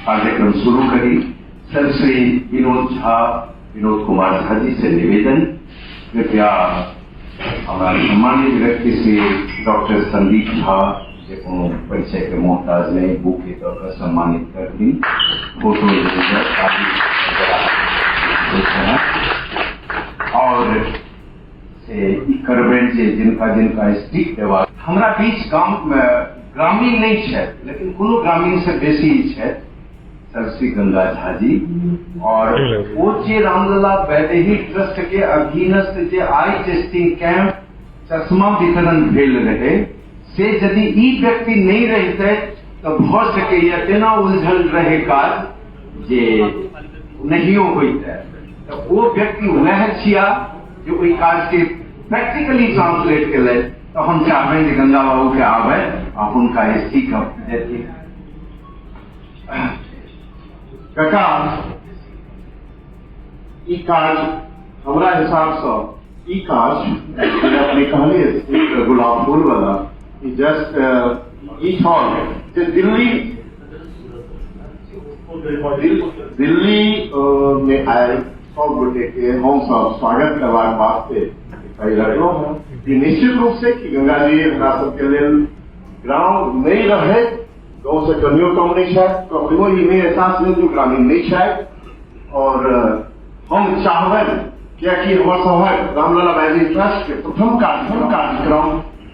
कार्यक्रम शुरू करी। सर श्री विनोद कुमार झा जी से निवेदन, कृपया हमारे सम्मानित व्यक्ति श्री डॉक्टर संदीप झा जो परिचय के मोहताज ने बुक के तौर पर सम्मानित कर दी। फोटो और से करबेन जे जिनका स्टिक देवा हमरा बीच ग्रामीण नहीं है, लेकिन कोनो ग्रामीण से बेसी है सर श्री गंगा झा जी। और वो जे रामलला वैदेही ट्रस्ट के अधीनस्थ जे आई टेस्टिंग कैंप चश्मा वितरण भेल रहे से यदि ई व्यक्ति नहीं रहते तो भ सकैया तेना उलझल रहे काज जे नहियो होइते। तो वो व्यक्ति वह छिया जो ओई काज के प्रैक्टिकली ट्रांसलेट केले। तो हम चाहबे जे गंगा बाबू के आवे आ हुनका स्टिक देती। कका ई काज हमरा हिसाब से ई काज अपने कहलिए गुलाब फूल वाला जस्ट ई हॉल दिल्ली में आए सब गोटे के हम सब स्वागत करवा वास्ते लगलो है। निश्चित रूप से कि गंगा जी हमरा सबके लेल ग्राम नहीं रहे, गाँव से कनियो कम नहीं है, तो ये एहसास नहीं जो ग्रामीण नहीं है। और हम चाहबे क्या कि हमारे सभा रामलला वैदेही ट्रस्ट के प्रथम कार्यक्रम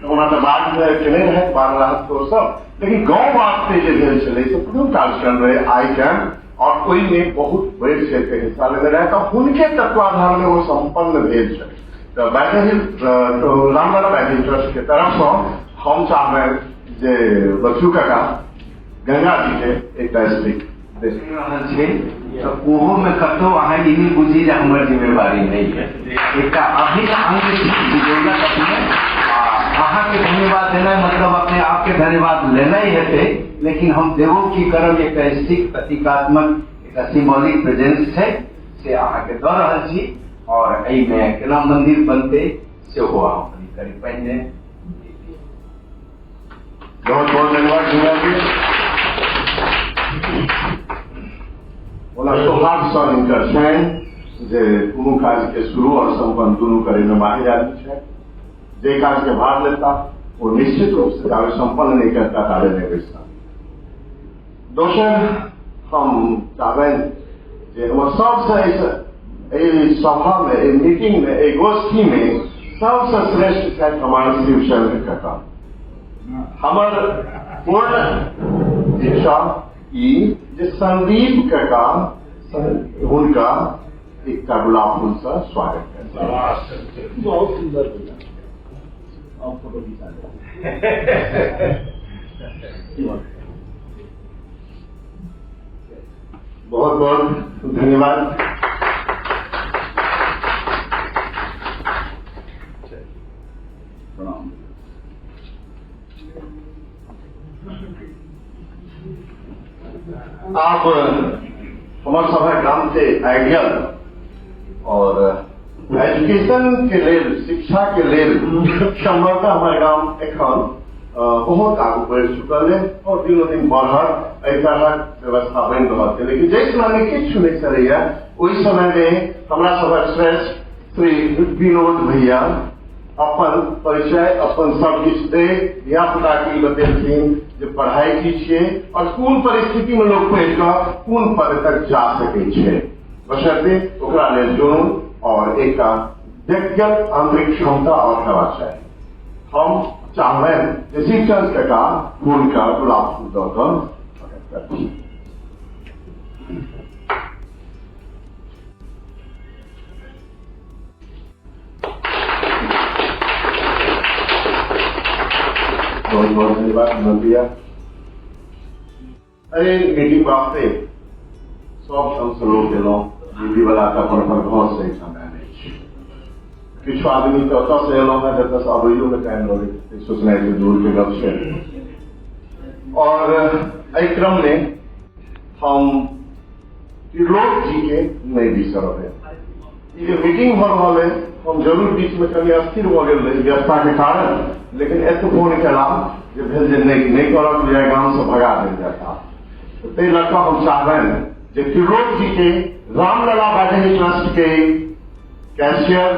तो बाद केने रहे बार राहत तो सब, लेकिन गाँव वास्ते जो भेल चले से प्रथम कार्यक्रम रहे आई कैंप और कोई में बहुत बड़े क्षेत्र के हिस्सा लेने रहे। तो उनके तत्वाधान में वो संपन्न भेल चले। तो वैदेही तो रामलला वैदेही ट्रस्ट के तरफ से हम चाहबे जे बच्चू का गंगा जी के एक स्टिक तो ओहो में कतो अहाँ ई नहीं बुझी जे हमर जिम्मेवारी नहीं है। एक अभी अहाँ के धन्यवाद देना मतलब अपने आप के धन्यवाद लेना ही है। लेकिन हम देवो की करम एक स्टिक प्रतीकात्मक एक सिंबॉलिक प्रेजेंस है से अहाँ के दऽ रहल छी। और एहि में केना मंदिर बनते से हो हम करी पहिने। बहुत बहुत धन्यवाद। ओना सौभाग्य सँ हिनकर छनि जे कोनो काज के शुरू और संपन्न दुनू करे में माहिर आदमी छथि। जे काज के भाग लेता वो निश्चित रूप से जावे संपन्न नहीं करता तारे नहीं बैठता। दोसर हम चाहबे जे हम सबसे सभा में मीटिंग में गोष्ठी में सबसे श्रेष्ठ छथि हमारे शिव शरण कका। हमर पूर्ण इच्छा ई जे संदीप कका उनका एक गुलाब फूल से स्वागत करते। बहुत सुंदर फोटो बहुत बहुत धन्यवाद। आप हमारे सभा ग्राम से आइडियल और एजुकेशन के लिए शिक्षा के लिए संभवतः हमारे गांव एखन बहुत आगे बढ़ चुकल है और दिनों दिन बढ़त एहि तरहक व्यवस्था बन रहा है। लेकिन जिस समय में किछु नहीं चलैया ओहि समय में हमारा सभा श्रेष्ठ श्री विनोद भैया अपन परिचय अपन सब किछु दे धिया पुता की बतेलखिन जे पढ़ाई की छिए और कोन परिस्थिति में लोग पढ़ कऽ कोन पद तक जा सकै छै, बशर्ते ओकरा लेल जुनून और एक व्यक्तिगत आंतरिक क्षमता और हेबाक चाही। हम चाहबनि जे शिक्षक कका हुनका गुलाब फूल दऽ कऽ स्वागत करथिन। बहुत बहुत धन्यवाद नंदिया। अरे मीटिंग वास्ते सब ठाम लोग गेलौं दीदी वाला अपन घर से किछु आदमी तो ओतऽ से एलौं है जतऽ से अबैयो में टाइम लगे सोचना है दूर के गप छै। और एहि क्रम में हम त्रिलोक जी के नहीं बिसरब है। ये मीटिंग हो रहा है हम जरूर बीच में कभी अस्थिर हो गए व्यवस्था के कारण, लेकिन एत फोन कला जे भेल जे नहीं करब जाए गांव से भगा देल जाता। ते लड़का हम चाहबन जे त्रिलोक जी के रामलला बैठे ट्रस्ट के कैशियर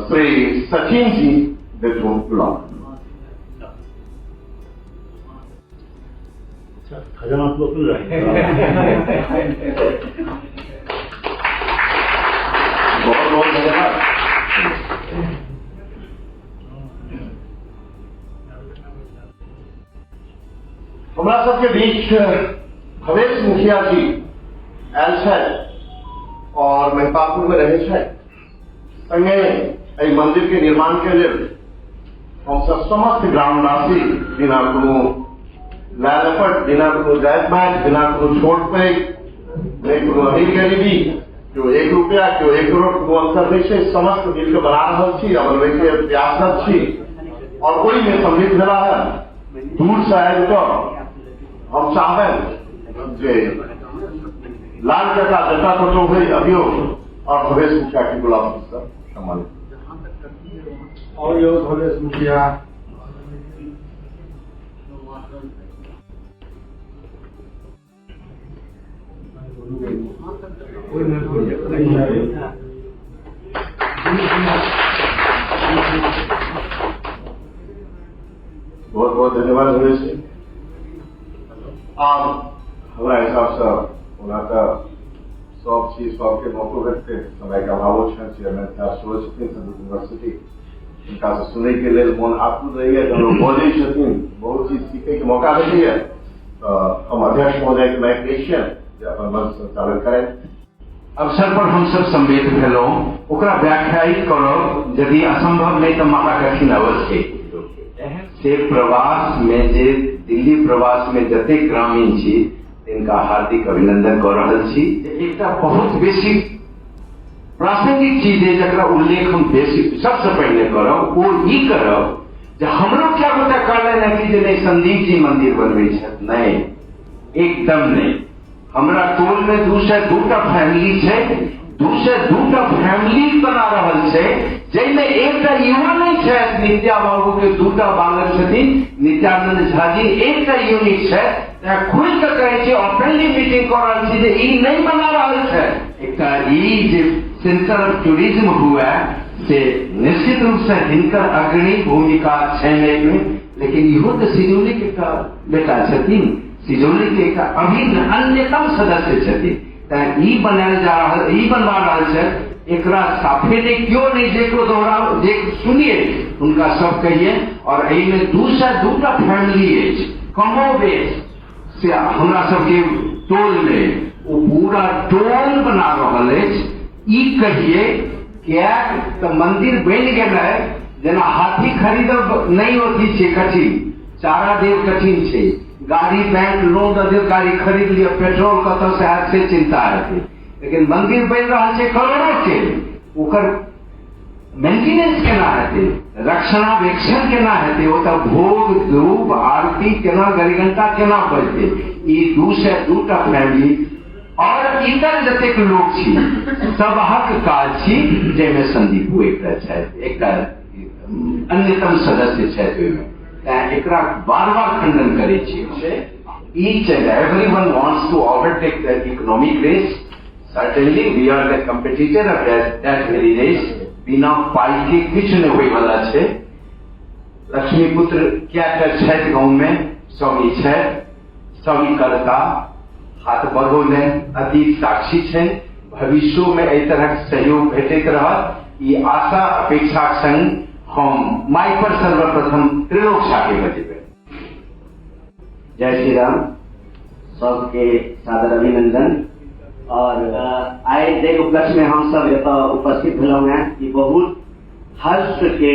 श्री सचिन जी देखो ब्लॉक खजाना तो खुल रहा बहुत बहुत धन्यवाद। हमारा सबके बीच भवेश मुखिया जी आयल छथि और महिपालपुर में रहे छथि। संगे एहि मंदिर के निर्माण के लिए हम सब समस्त ग्रामवासी बिना कोनो लालपट, बिना कोनो जात पात, बिना कोनो छोट पैघ, नहीं कोनो अमीर गरीबी, जो 1 रुपया क्यों 1 करोड़ को अंतर नहीं है, समस्त मिलकर बना रहा छी और वैसे प्रयासरत छी और कोई में सम्मिलित भेला है। दूर से आयल तो हम चाहबन जे लाल जटा जटा तो हुई अभियोग और भवेश मुखिया की गुलाम सम्मानित और यो भवेश मुखिया बहुत बहुत धन्यवाद भवेश जी। आप हमारा हिसाब से होना का सब चीज सबके मौको रखते समय का अभाव चेयरमैन सूरज संस्कृत यूनिवर्सिटी इनका से सुने के लिए मन आतुर रही है, बोले बहुत चीज सीखे के मौका मिली है। हम अध्यक्ष महोदय के मैं क्वेश्चन अपन मंच संचालन करें। अवसर पर हम सब सम्मिलित भेलो ओकरा व्याख्यायित करब यदि असंभव नहीं तो माता कठिन अवश्य से प्रवास में जे दिल्ली प्रवास में जते ग्रामीण छी तिनका हार्दिक अभिनंदन कर रहल छी। एकटा बहुत बेसी प्रासंगिक चीज है जकरा उल्लेख हम बेसी सबसे पहले करब वो ई करब जे हमरो क्या गोटा कहले ना कि जे नहीं संदीप जी मंदिर बनबै छथि, नहीं एकदम नहीं। हमरा टोल में 202टा फैमिली है, 202टा फैमिली बना रहल है, जैमे एकटा युवा नहीं है। नित्या बाबू के 2टा बालक छथिन, नित्यानंद झा जी एकटा यूनिट है, खुल के कहे छी ओपनली मीटिंग कर रहल छी जे ई नहीं बना रहल है। एकटा ई जे सेंटर ऑफ टूरिज्म हुआ से निश्चित रूप से हिनकर अग्रणी भूमिका है में, लेकिन इहो तो सिजौली के बेटा छथिन, सिजौली के एक अभिन्न अन्यतम सदस्य छथिन। ई बनायल जा रहल, ई बनवा रहल छै, एकरा साफे नहीं क्यों नहीं जेको दोहराव जे सुनिए उनका सब कहिए। और एहि में 202टा फैमिली है, कमो बेस से हमरा सबके टोल में वो पूरा टोल बना रहल है। ई कहिए क्या तो मंदिर बन गए जना हाथी खरीदब नहीं होती छे कठिन, चारा देव कठिन छे, गाड़ी बैंक लोन दे गाड़ी खरीद लिया, पेट्रोल कत से हाथ से चिंता है, लेकिन मंदिर बन रहा है करोड़ों के, ओकर मेंटेनेंस केना हेते, रक्षणावेक्षण केना हेते, ओतऽ भोग धूप आरती केना गरिघंटा केना बजते। ई 202टा फैमिली और इतर जतेक लोग छी सबहक काज छी, जैमे संदीपो एकटा छथि, एकटा अन्यतम सदस्य छथि। ओहिमे एकरा बार बार खंडन करे छी। Each and everyone wants to overtake the economic race. Certainly we are the competitor of that very race. बिना पाई के कुछ नहीं होने वाला है। लक्ष्मी पुत्र क्या छठ गांव में स्वामी छठ, स्वामी करता हाथ बढ़ोले अतीत साक्षी है, भविष्य में एहि तरह सहयोग भेटैत रहत, ई आशा अपेक्षा संग हम माई पर सर्वप्रथम त्रिलोक झा के बजेबे। जय श्री राम, सबके सादर अभिनंदन। और आए जे उपलक्ष्य में हम सब एतऽ उपस्थित भेलहुँ हैं, ई बहुत हर्ष के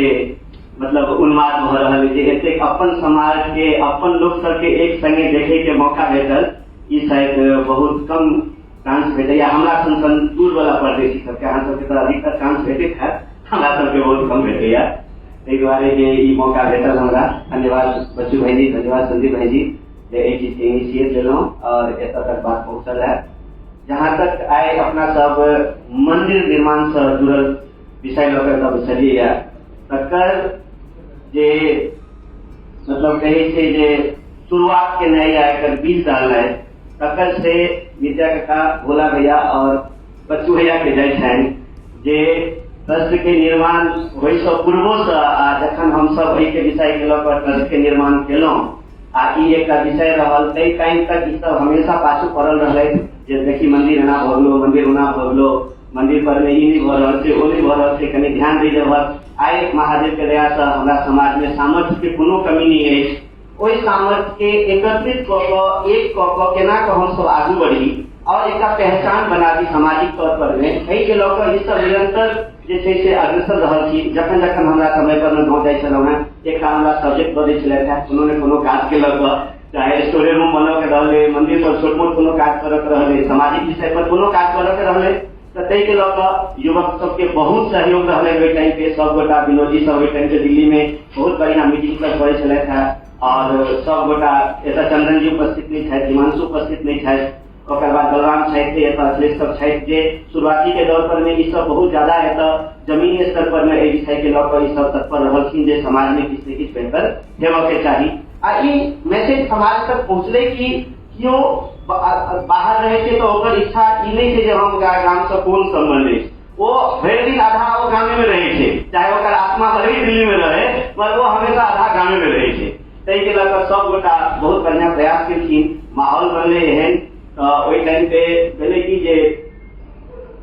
मतलब उन्माद भऽ रहल है जे एतेक अपन समाज के अपन लोक सबके एक संगे देखे के मौका भेटल, ई शायद बहुत कम चांस भेटैया। हमरा सन दूर वाला परदेशी सबके, अहाँ सबके तऽ अधिकतर चांस भेटैत है, हमरा सबके बहुत कम भेटैया। ताहि दुआरे जे ई मौका भेटल हमरा, धन्यवाद बच्चू भाईजी, धन्यवाद संदीप भाईजी जे एहि चीज के इनिशिएट लेलहुँ और एतऽ तक बात पहुँचल है। जहाँ तक आए अपना सब मंदिर निर्माण से जुड़ल विषय लऽ कऽ सब चलिए, तकर जे मतलब कहे छै जे शुरुआत के नए आकर बीज डालना है तकर से विद्या काका भोला भैया और बच्चू भैया के जाइ छनि जे ट्रस्ट के निर्माण होइ से पूर्वो से जखन हम सब एहि के विषय के लऽ कऽ ट्रस्ट के निर्माण केलहुँ आ ई एकटा विषय रहल ताहि टाइम तक ई सब हमेशा पाछू पड़ल रहलै जे देखी मंदिर एना भऽ गेलो मंदिर ओना भऽ गेलो मंदिर पर में ई नहीं भऽ रहल छै ओ नहीं भऽ रहल छै कनि ध्यान दै जरूरत आइ महादेव के दया से हमरा समाज में सामर्थ्य के कोनो कमी नहीं अछि ओहि सामर्थ्य के एकत्रित कऽ कऽ एक कऽ कऽ केना कऽ हम सब आगू बढ़ी और एक पहचान बना दी सामाजिक तौर पर में एहि के लऽ कऽ ई सब निरंतर जे छै से अग्रसर रहल छी जखन जखन हमरा समय पर में गाँव जाइ छलहुँ हेँ एकटा हमरा सब्जेक्ट दऽ दै छलथि हेँ कोनो ने कोनो काज के लऽ कऽ चाहे स्टोरेज रूम बनऽ के रहलै मंदिर पर छोट मोट कोनो काज करऽ के रहलै सामाजिक विषय पर कोनो काज करऽ के रहलै तऽ ताहि के लऽ कऽ युवक सबके बहुत सहयोग रहलै ओहि टाइम पे सब गोटा विनोदी सब ओहि टाइम पे दिल्ली में बहुत बढ़िया मीटिंग सब करै छलथि हेँ और सब गोटा एतऽ चंदन जी उपस्थित नहीं छथि हिमांशु उपस्थित नहीं छथि ओकर बाद बलराम छथि एतऽ अखिलेश सब छथि जे शुरुआती के दौर पर में ई सब बहुत ज्यादा एतऽ जमीनी स्तर पर में एहि विषय के लऽ कऽ ई सब तत्पर रहलखिन जे समाज में किछु ने किछु बेहतर हेबऽ के चाही आ ई मैसेज समाज तक पहुँचलै कि केओ बाहर रहै छै तऽ ओकर इच्छा ई नहि छै जे हम गाम से कोन संबंध अछि वो भरि दिन आधा वो गामे में रहै छै चाहे ओकर आत्मा भले दिल्ली में रहे पर वो हमेशा आधा गामे में रहै छै ताहि के लऽ कऽ सब गोटा बहुत बढ़िया प्रयास केलखिन माहौल बनलै एहन ओहि टाइम पे भेलै कि जे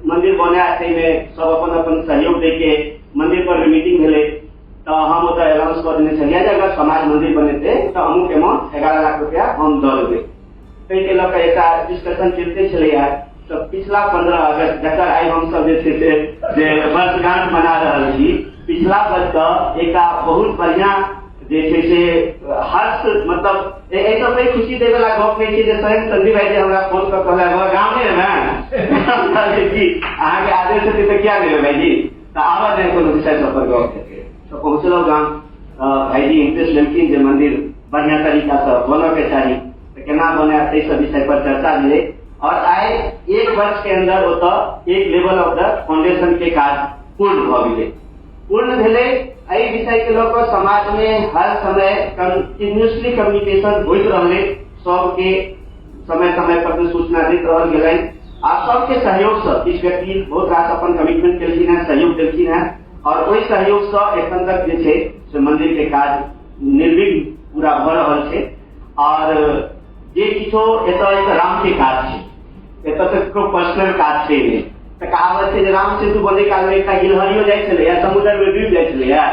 मंदिर बने ताहिमे सब अपन अपन सहयोग दे के मंदिर पर मीटिंग भेलै तऽ हम ओतऽ अनाउंस कऽ देने छलियै जे अगर समाज मंदिर बनेतै तऽ अमुक अमाउंट 11 लाख रुपया हम दऽ देबै ताहि के लऽ कऽ एकटा डिस्कशन चलते छलैया तऽ पिछला 15 अगस्त जकर आइ हमसब जे छै से वर्षगांठ मना रहल छी पिछला वर्ष कऽ एकटा बहुत बढ़िया जे छै से हर्ष मतलब एहिसँ पैघ खुशी दै वाला गप नहि छै जे स्वयं संदीप भाई जी हमरा फोन कऽ कहलक गाँव नहीं है कि अहाँके आदेश हेतै तऽ क्या देबै भाईजी तऽ आबऽ नहि कोनो विषय सब पर गप हेतै तऽ पहुँचलहुँ गाँव भाईजी इंटरेस्ट लेलखिन जे मंदिर बढ़िया तरीका से बनऽ के चाही तऽ केना बने एहि सब विषय पर चर्चा भेलै और आइ 1 वर्ष के अंदर ओतऽ एक लेवल ऑफ द फाउंडेशन के काज पूर्ण भऽ गेलै पूर्ण भेलै एहि विषय के लऽ कऽ समाज में हर समय कंटिन्यूसली कम्युनिकेशन होइत रहलै सबके समय समय पर सूचना दैत रहल गेलै आ सबके सहयोग से किछु व्यक्ति बहुत रास अपन कमिटमेंट केलखिन हेँ सहयोग देलखिन हेँ और ओहि सहयोग से एखन तक जे छै से मंदिर के काज निर्विघ्न पूरा भऽ रहल छै और जे किछो एतऽ एक राम के काज छै एतऽ तऽ केओ पर्सनल काज छै नहि तऽ कहावत छै जे राम सेतु बनै काल में एकटा गिलहरियो जाइ छलैया समुद्र में डूबि जाइ छलैया आ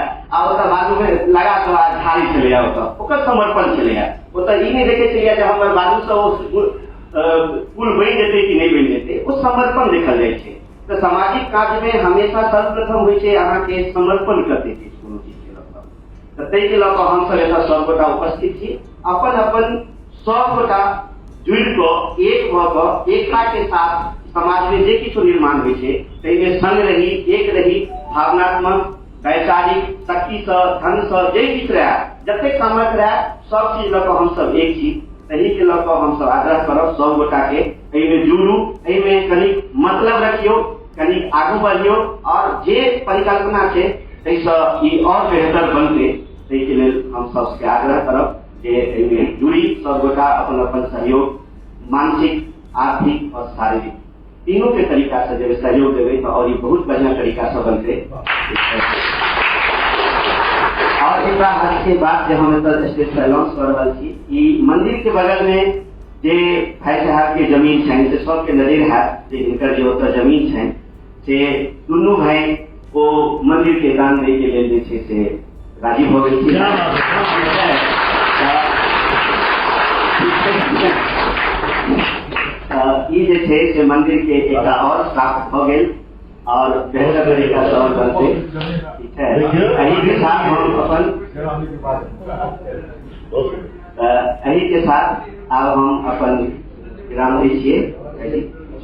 ओतऽ बालू में लगा कऽ ढारी छलैया ओतऽ ओकर समर्पण छलैया ओतऽ ई नहि देखै छलैया जे हमर बालू से ओ पुल बनि जेतै कि नहि बनि जेतै ओ समर्पण देखल जाइ छै तऽ सामाजिक काज में हमेशा सर्वप्रथम होइ छै अहाँके समर्पण करते छै कोनो चीज के लऽ कऽ तऽ ताहि के लऽ कऽ हमसब एतऽ सब गोटा उपस्थित छी अपन अपन सब गोटा जुड़ि कऽ एक भऽ कऽ एकता के साथ समाज में जे किछु निर्माण होइ छै ताहिमे संग रही एक रही भावनात्मक वैचारिक शक्ति से धन से जे किछु रहै जतेक सामर्थ्य रहै सब चीज लऽ कऽ हमसब एक छी तही के लऽ कऽ हमसब आग्रह करब सब गोटा के एहिमे जुड़ू एहिमे कनि मतलब रखियौ कनि आगू बढ़ियौ और जे परिकल्पना छै ताहिसँ ई और बेहतर बनतै ताहि के लेल हम सबके आग्रह करब जे एहिमे जुड़ी सब गोटा अपन अपन सहयोग मानसिक आर्थिक और शारीरिक तीनों के तरीका से जब सहयोग देवे तो और ये बहुत बढ़िया तरीका से बनते और एक आज के बाद जब हम स्टेज पर अनाउंस कर रहा थी मंदिर के बगल में जे भाई साहब के जमीन छन से सबके नजर है जे इनकर जो होता जमीन छन से दुनू भाई को मंदिर के दान दे के लेल जे से राजी हो गई थी ई जे छै से मंदिर के एक और प्राप्त हो गए और बेहतर तरीका से और बनते ठीक है यही के साथ हम अपन यही के साथ अब हम अपन विराम दै छियै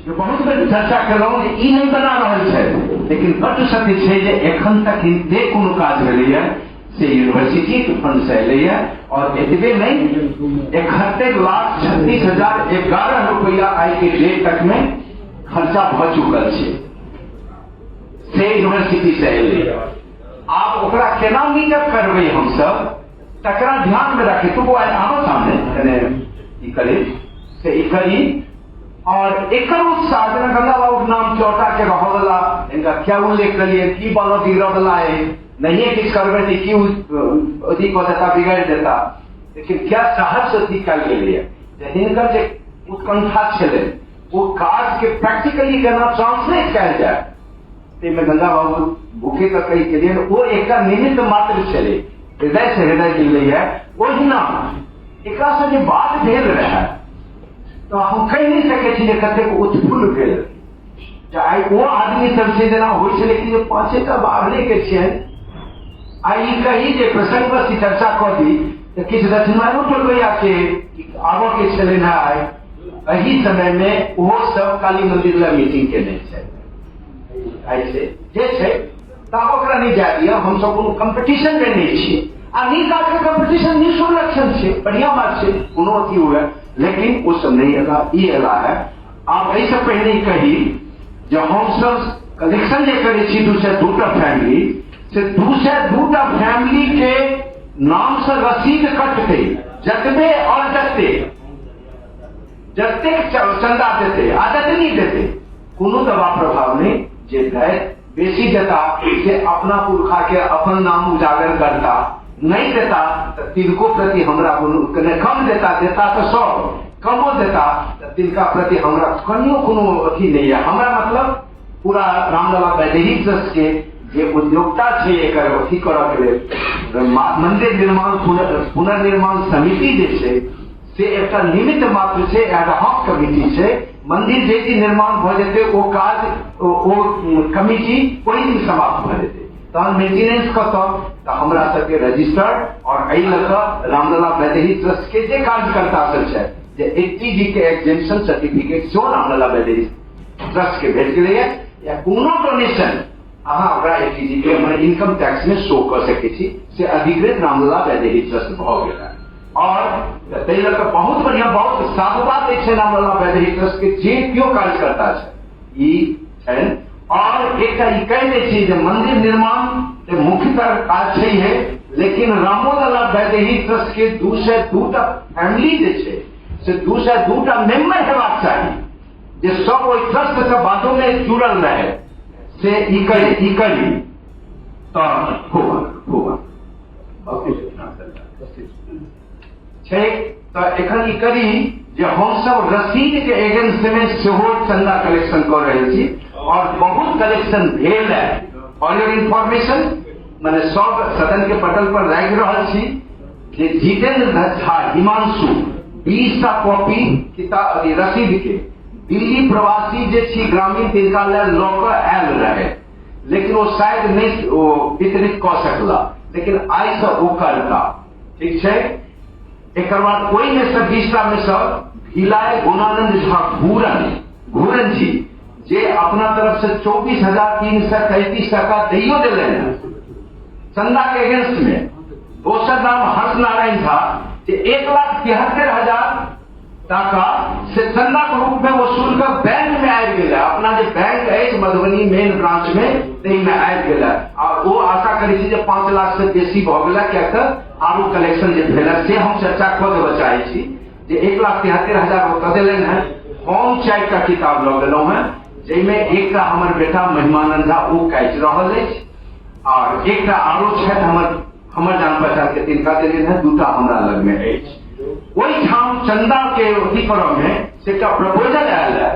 बहुत बेर चर्चा केलहुँ जे ई नहि बना रहल छै लेकिन बड्ड सत्य छै जे एखन तक जे कोनो काज भेलैया से यूनिवर्सिटी के फंड से एलैया और एतबे नहीं 71,36,11 रुपया आई के डेट तक में खर्चा भ चुकल छै से यूनिवर्सिटी से एलै आब ओकरा केना मीटअप करबै हमसब तकरा ध्यान में रखे तो वो आमो सामने ई करे से ई करी और एक उत्साह जना गंगा बाबू नाम चौटा के रह वाला इनका क्या उल्लेख करिए की बालो गिरा वाला है नहीं किस करबे थी क्यों अधिक हो जाता बिगाड़ देता लेकिन क्या साहस अति कर लिए हिनकर जे उत्कंठा छले वो काज के प्रैक्टिकली करना ट्रांसलेट कर जाए ते में गंगा बाबू भूखे का कई के लिए वो एक निमित्त मात्र छले हृदय से हृदय के लिए है वो ही ना एक से जो बात भेल रहा है तो हम कह नहीं सके छी कते को उत्फुल्ल भेल चाहे वो आदमी सबसे जना हो लेकिन जो पांचे का बाहरने के छे आई कही जे प्रसंग पर सी चर्चा कर दी तो किस दक्षिणायन टोल गया के आगो के छले ना आए अही समय में वो सब काली मंदिर ला मीटिंग के नहीं छे ऐसे जे छे ता ओकरा नहीं जा दिया हम सब कोनो कंपटीशन में नहीं छी आ नी का के कंपटीशन निशुल्क लक्षण छे बढ़िया बात छे कोनो अथी हुए लेकिन उस सब नहीं अला ई अला है आप ऐसे पहले ही कही जो हम सब कलेक्शन जे करे छी दूसरे दूटा फैमिली से दूसरे दूटा फैमिली के नाम से रसीद कटते जतबे और जतते चंदा देते आदत नहीं देते कोनो दवा प्रभाव नहीं जे है बेसी देता से अपना पुरखा के अपन नाम उजागर करता नहीं देता तो तिनको प्रति हमरा कम देता तो 100 कमो देता तो तिनका प्रति हमरा कनियो कोनो अथी नहीं है हमरा मतलब पूरा रामलला वैदेही ट्रस्ट के जे उद्योगता छे एकर अथी करऽ के लेल मंदिर निर्माण पुनर्निर्माण समिति जे छे से एक निमित्त मात्र छे एडहॉक कमिटी छे मंदिर जे निर्माण भ जेते ओ काज ओ कमिटी कोई दिन समाप्त भ जेते तहन मेंटेनेंस कत हमरा सबके रजिस्टर्ड और एहि लऽ कऽ रामलला वैदेही ट्रस्ट के जे कार्यकर्ता सब छै जे 80G के एग्जेम्पशन सर्टिफिकेट सेहो रामलला वैदेही ट्रस्ट के भेज गेलै या कोनो डोनेशन अहाँ ओकरा 80G के हमर इनकम टैक्स में शो कर सकै छी से अधिकृत रामलला वैदेही ट्रस्ट भ गेलै और ताहि लऽ कऽ बहुत बढ़िया बहुत साधुवाद दै छै रामलला वैदेही ट्रस्ट के जे केओ कार्यकर्ता छै ई छै और एक ई कह दै छी जे मंदिर निर्माण के मुख्यतः काज छै है लेकिन रामलला वैदेही ट्रस्ट के 202टा फैमिली जे छै से 202टा मेंबर हेबाक चाही जे सब ओहि ट्रस्ट से बातों में जुड़ल रहे से ई करी तो होगा छै तो एखन ई करी जे हम सब रसीद के एजेंसी में सेहो चंदा कलेक्शन कर रहे छी और बहुत कलेक्शन भेल है फॉर योर इन्फॉर्मेशन मैंने सब सदन के पटल पर राखि रहल छी जे जितेंद्र झा हिमांशु 20टा कॉपी किताब रसीद के दिल्ली प्रवासी जे छी ग्रामीण तिनका लेल लऽ कऽ आयल रहे लेकिन वो शायद नहीं वितरित कऽ सकला लेकिन आइ से ओ करता ठीक छै एक बाद कोई में से 20टा में से भिलाय गुणानंद झा घूरन जी जे अपना तरफ से 24,333 टका दैयो दिले चंदा के अगेंस्ट में दोसर नाम हर्ष नारायण झा जे 1,73,000 टका से चंदा के रूप में वसूल कर बैंक में आबि गेल अपना जे बैंक है मधुबनी मेन ब्रांच में तही में आबि गेल और वो आशा करी छी जे 5 लाख से बेसी भ गेल किया तऽ आरो कलेक्शन जे भेल से हम चर्चा कऽ देबऽ चाहै छी जे 1,73,000 ओतऽ देलनि हैं हम 4टा किताब लऽ गेलहुँ हैं जैमे एकटा हमर बेटा महिमानंद झा ओ काटि रहल अछि और एकटा आरो छथि हमर जान पहचान के तिनका देलियनि हैं 2टा हमरा लग में अछि ओहि ठाम चंदा के अथी करब में से एकटा प्रपोजल आयल है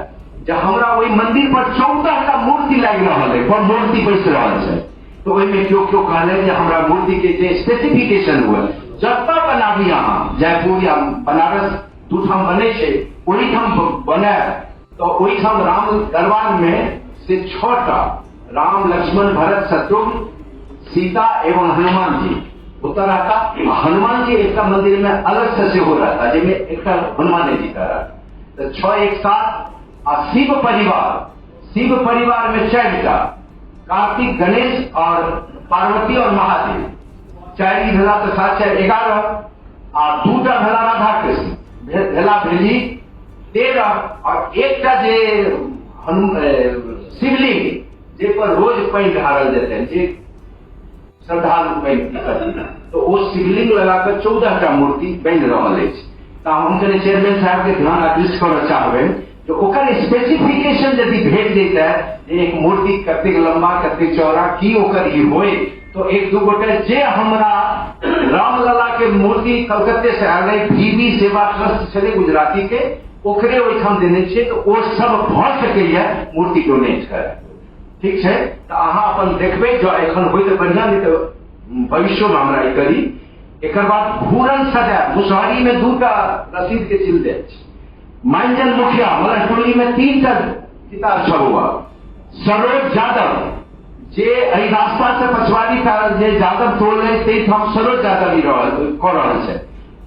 जे हमरा ओहि मंदिर पर 14टा मूर्ति लागि रहल है पर मूर्ति बैस रहल छै तो ओहिमे क्यों कहले जे हमरा मूर्ति के जे स्पेसिफिकेशन हुए जतऽ बनाबी अहाँ जयपुर या बनारस 2 ठाम बने छै ओहि ठाम बनाए तो वही ठाम राम दरबार में से 6टा राम लक्ष्मण भरत शत्रुघ्न सीता एवं हनुमान जी उत्तर आता हनुमान जी एक मंदिर में अलग से हो रहा था जिसमें एक हनुमान जी का रहा तो 6 एक साथ और शिव परिवार में 4टा कार्तिक गणेश और पार्वती और महादेव 4 भेला तो 7 4 11 और 2टा भेला राधा कृष्ण भेला भेली 13 और एकटा जे शिवलिंग जे पर रोज पानी ढारल जेते जे श्रद्धालु करती तो वो शिवलिंग लगाकर 14 टा मूर्ति बन रहा है। तो हम कने चेयरमैन साहब के ध्यान आकृष्ट कर चाहबे तो ओकर स्पेसिफिकेशन यदि भेज देता है एक मूर्ति कतेक लंबा कतेक चौड़ा की ओकर ई होए तो एक दू गोटे जे हमरा रामलला के मूर्ति कलकत्ते से आ गई भीबी सेवा ट्रस्ट चले गुजराती के ओकरे ओहिठाम देने छे तो ओ सब भर सकैया मूर्ति डोनेट करे। ठीक है तो अहाँ अपन देखबे जो एखन होय तो बढ़िया नहीं तो भविष्य में हमरा ई करी। एक बाद घूरन सदा मुसहरी में 2 टा रसीद के चिल दे मांजन मुखिया मतलब टोली में 3 टा किताब सब हुआ। सरोज यादव जे एहि रास्ता से पछवाड़ी का जे यादव टोल है ते हम सरोज यादव ही कर रहल छै।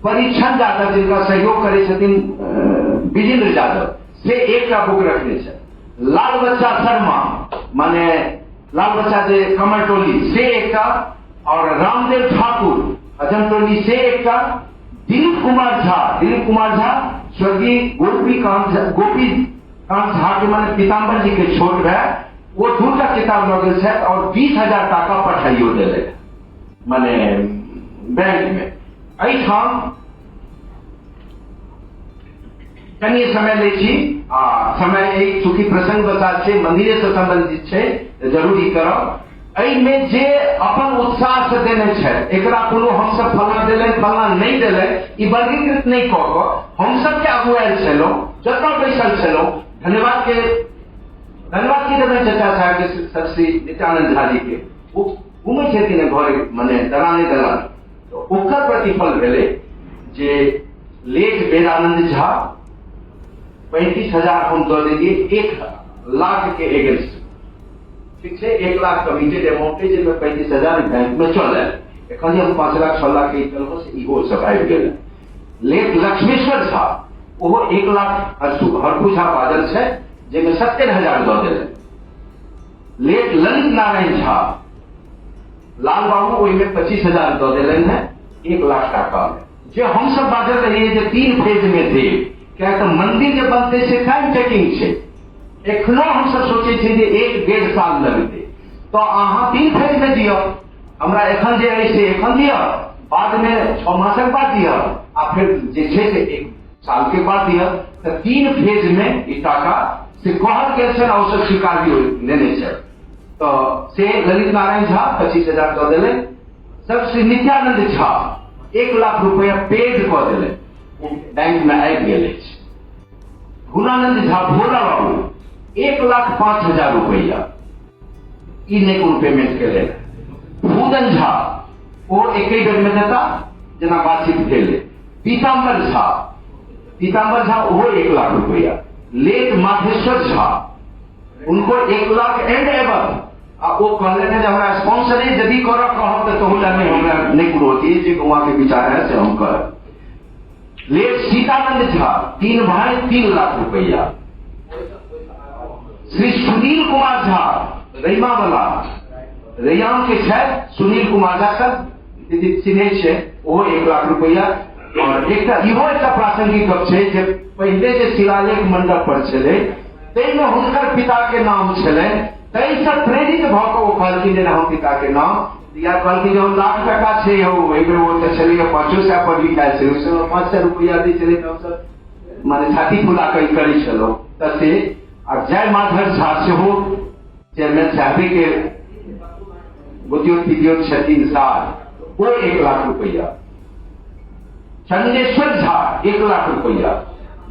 परीक्षण यादव जिनका सहयोग करे छथिन विजेंद्र यादव से 1 टा बुक रखने छै। लाल बच्चा शर्मा माने लाल बच्चा जे कमर टोली से 1 टा और रामदेव ठाकुर हजम टोली से 1 टा। दिलीप कुमार झा स्वर्गीय गोपीकांत झा के माने पीताम्बर जी के छोट है वो 2 टा किताब लगल है और 20,000 टाका पठाइयो दिले माने बैंक में। एहिठाम कनी समय ले छी समय एक चूंकि प्रसंग बता छै मंदिरे से संबंधित छै जरूरी करब। में जे अपन उत्साह से देने छै एकरा कोनो हम सब फलना देले फलना नहीं देले ई वर्गीकृत नहीं कऽ कऽ हम सब के अगुआई छलो जतना बैसल छलो धन्यवाद की देबै चाचा साहब के श्री नित्यानंद झा जी के वो घूमे छथिन घर मने दलाने दलान तो ओकर प्रतिफल भेले जे लेख वेदानंद झा 35,000 हम दऽ देलिए 1 लाख के एगेंस्ट। ठीक है 1 लाख कमिटेड अमाउंट है जिसमें 35,000 बैंक में चल है एखन हम 5 लाख 6 लाख के चल हो से इहो सब आबि गेल। लेख लक्ष्मेश्वर झा ओहो 1 लाख हरकू झा बाजल छै जेमे 70,000 दऽ देले। लेख ललित नारायण झा लाल बाबू ओहि में 25,000 दऽ देलन है 1 लाख टाका में जे हम सब बाजल रहिए जे 3 फेज में थे क्या तो मंदिर जे बनते से टाइम टेकिंग छै एखनो हम सब सोचे छे जे 1-1.5 साल लगते तो अहाँ 3 फेज में दियो हमरा एखन जे है से एखन दियो बाद में 6 मासक बाद दियो आ फिर जे छे से 1 साल के बाद दियो तो 3 फेज में ई टाका से कहल गेल छै औसत स्वीकार भी लेने छै। तो से ललित नारायण झा 25,000 दऽ देले। सब श्री नित्यानंद झा 1 लाख रुपया पेड कऽ देले बैंक में आबि गेल अछि। भुलानंद झा भोला बाबू 1,05,000 रुपया ई नहीं कोनो पेमेंट के लेल। भूदन झा वो 1 बेर में देता जना बातचीत भेल। पीताम्बर झा वो 1 लाख रुपया। लेट माधेश्वर झा उनको 1 लाख एंड एवर वो कहले ने हमरा स्पॉन्सर यदि कर कहब तो होला नहीं हमरा नहीं कोनो होती जे वहां के विचार है से हम कर। लेट सीतानंद झा 3 भाई 3 लाख रुपया। श्री सुनील कुमार झा रैमा वाला रैयाम के छथि सुनील कुमार झा सब चिन्हे छै वो 1 लाख रुपया। और इहो एकटा प्रासंगिक गप छै जे पहिले जे शिलालेख मंडप पर छलै ताहिमे हुनकर पिता के नाम छलै ताहिसँ प्रेरित भऽ कऽ ओ कहलखिन जे हम पिता के नाम या कहलखिन जे 1 लाख टाका छै यौ एहि बेर ओ तऽ छलै 500 पर लिखायल छै उसमें 500 रुपया दै छलै तऽ हमसब माने छाती फुला कऽ करै छलहुँ तऽ से आ जय माधव झा सेहो चेयरमैन साहब के बुद्धियोत छथिन साल वो 1 लाख रुपया। चंदेश्वर झा 1 लाख रुपया।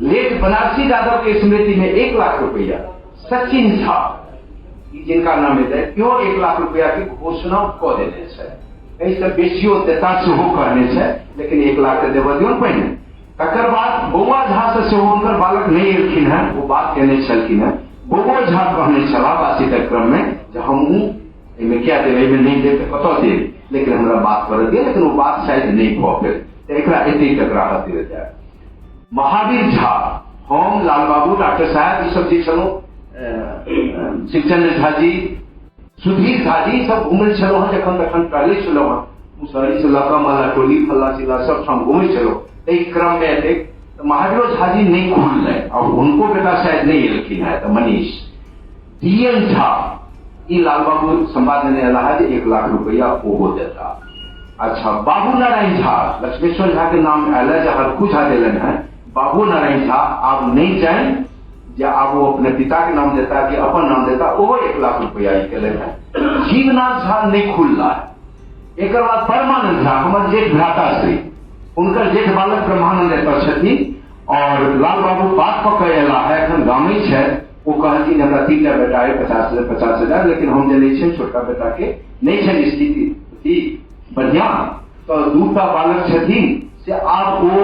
लेट बनारसी यादव के स्मृति में 1 लाख रुपया। सचिन झा जिनका नाम है क्यों 1 लाख रुपया की घोषणा कऽ देने छै एहिसँ बेसियो देता सेहो कहने छै लेकिन 1 लाख देबऽ दियौ पहिने। तकर बाद बौआ झा से सेहो हुनकर बालक नहीं एलखिन है वो बात कहने छलखिन है। बौआ झा कहने छलाह बातचीत क्रम में जे हमहूँ एहिमे क्या देबै एहिमे नहीं देब तऽ कतऽ देब लेकिन हमरा बात करऽ दियौ लेकिन वो बात शायद नहीं भऽ पेल तऽ एकरा एते तक राहत देल जाय। महावीर झा हम लाल बाबू डॉक्टर साहब ई सब जे छलहुँ शिवचंद्र झा जी सुधीर झा जी सब घूमल छलहुँ हँ जखन तखन टहले छलहुँ हँ मुसहरी से लऽ कऽ माला टोली फल्ला चिल्ला सब ठाम घूमे छलहुँ एहि क्रम में एते महावीर झा जी नहीं खुललै और उनको बेटा शायद नहीं एलखिन है तो मनीष DN झा ई लाल बाबू संवाद देने वाला है 1 लाख रुपया वो देता। अच्छा, बाबू नारायण झा, लक्ष्मेश्वर झा के नाम आयल है, जहाँ कुछ आ दिलन है, बाबू नारायण झा आप नहीं जाए या आप वो अपने पिता के नाम देता कि अपन नाम देता, वो 1 लाख रुपया के है। जीवनाथ झा नहीं खुल रहा है। एक बाद परमानंद झा हमारे जेठ भ्राता श्री, उनकर जेठ बालक ब्रह्मानंद एत छथिन और लाल बाबू बात पकड़ है एखन गाँव है। वो कहती हमरा 3टा बेटा है 50,000, लेकिन हम जने छोटका बेटा के नहीं स्थिति बढ़िया, तो 2टा बालक छथिन से आप वो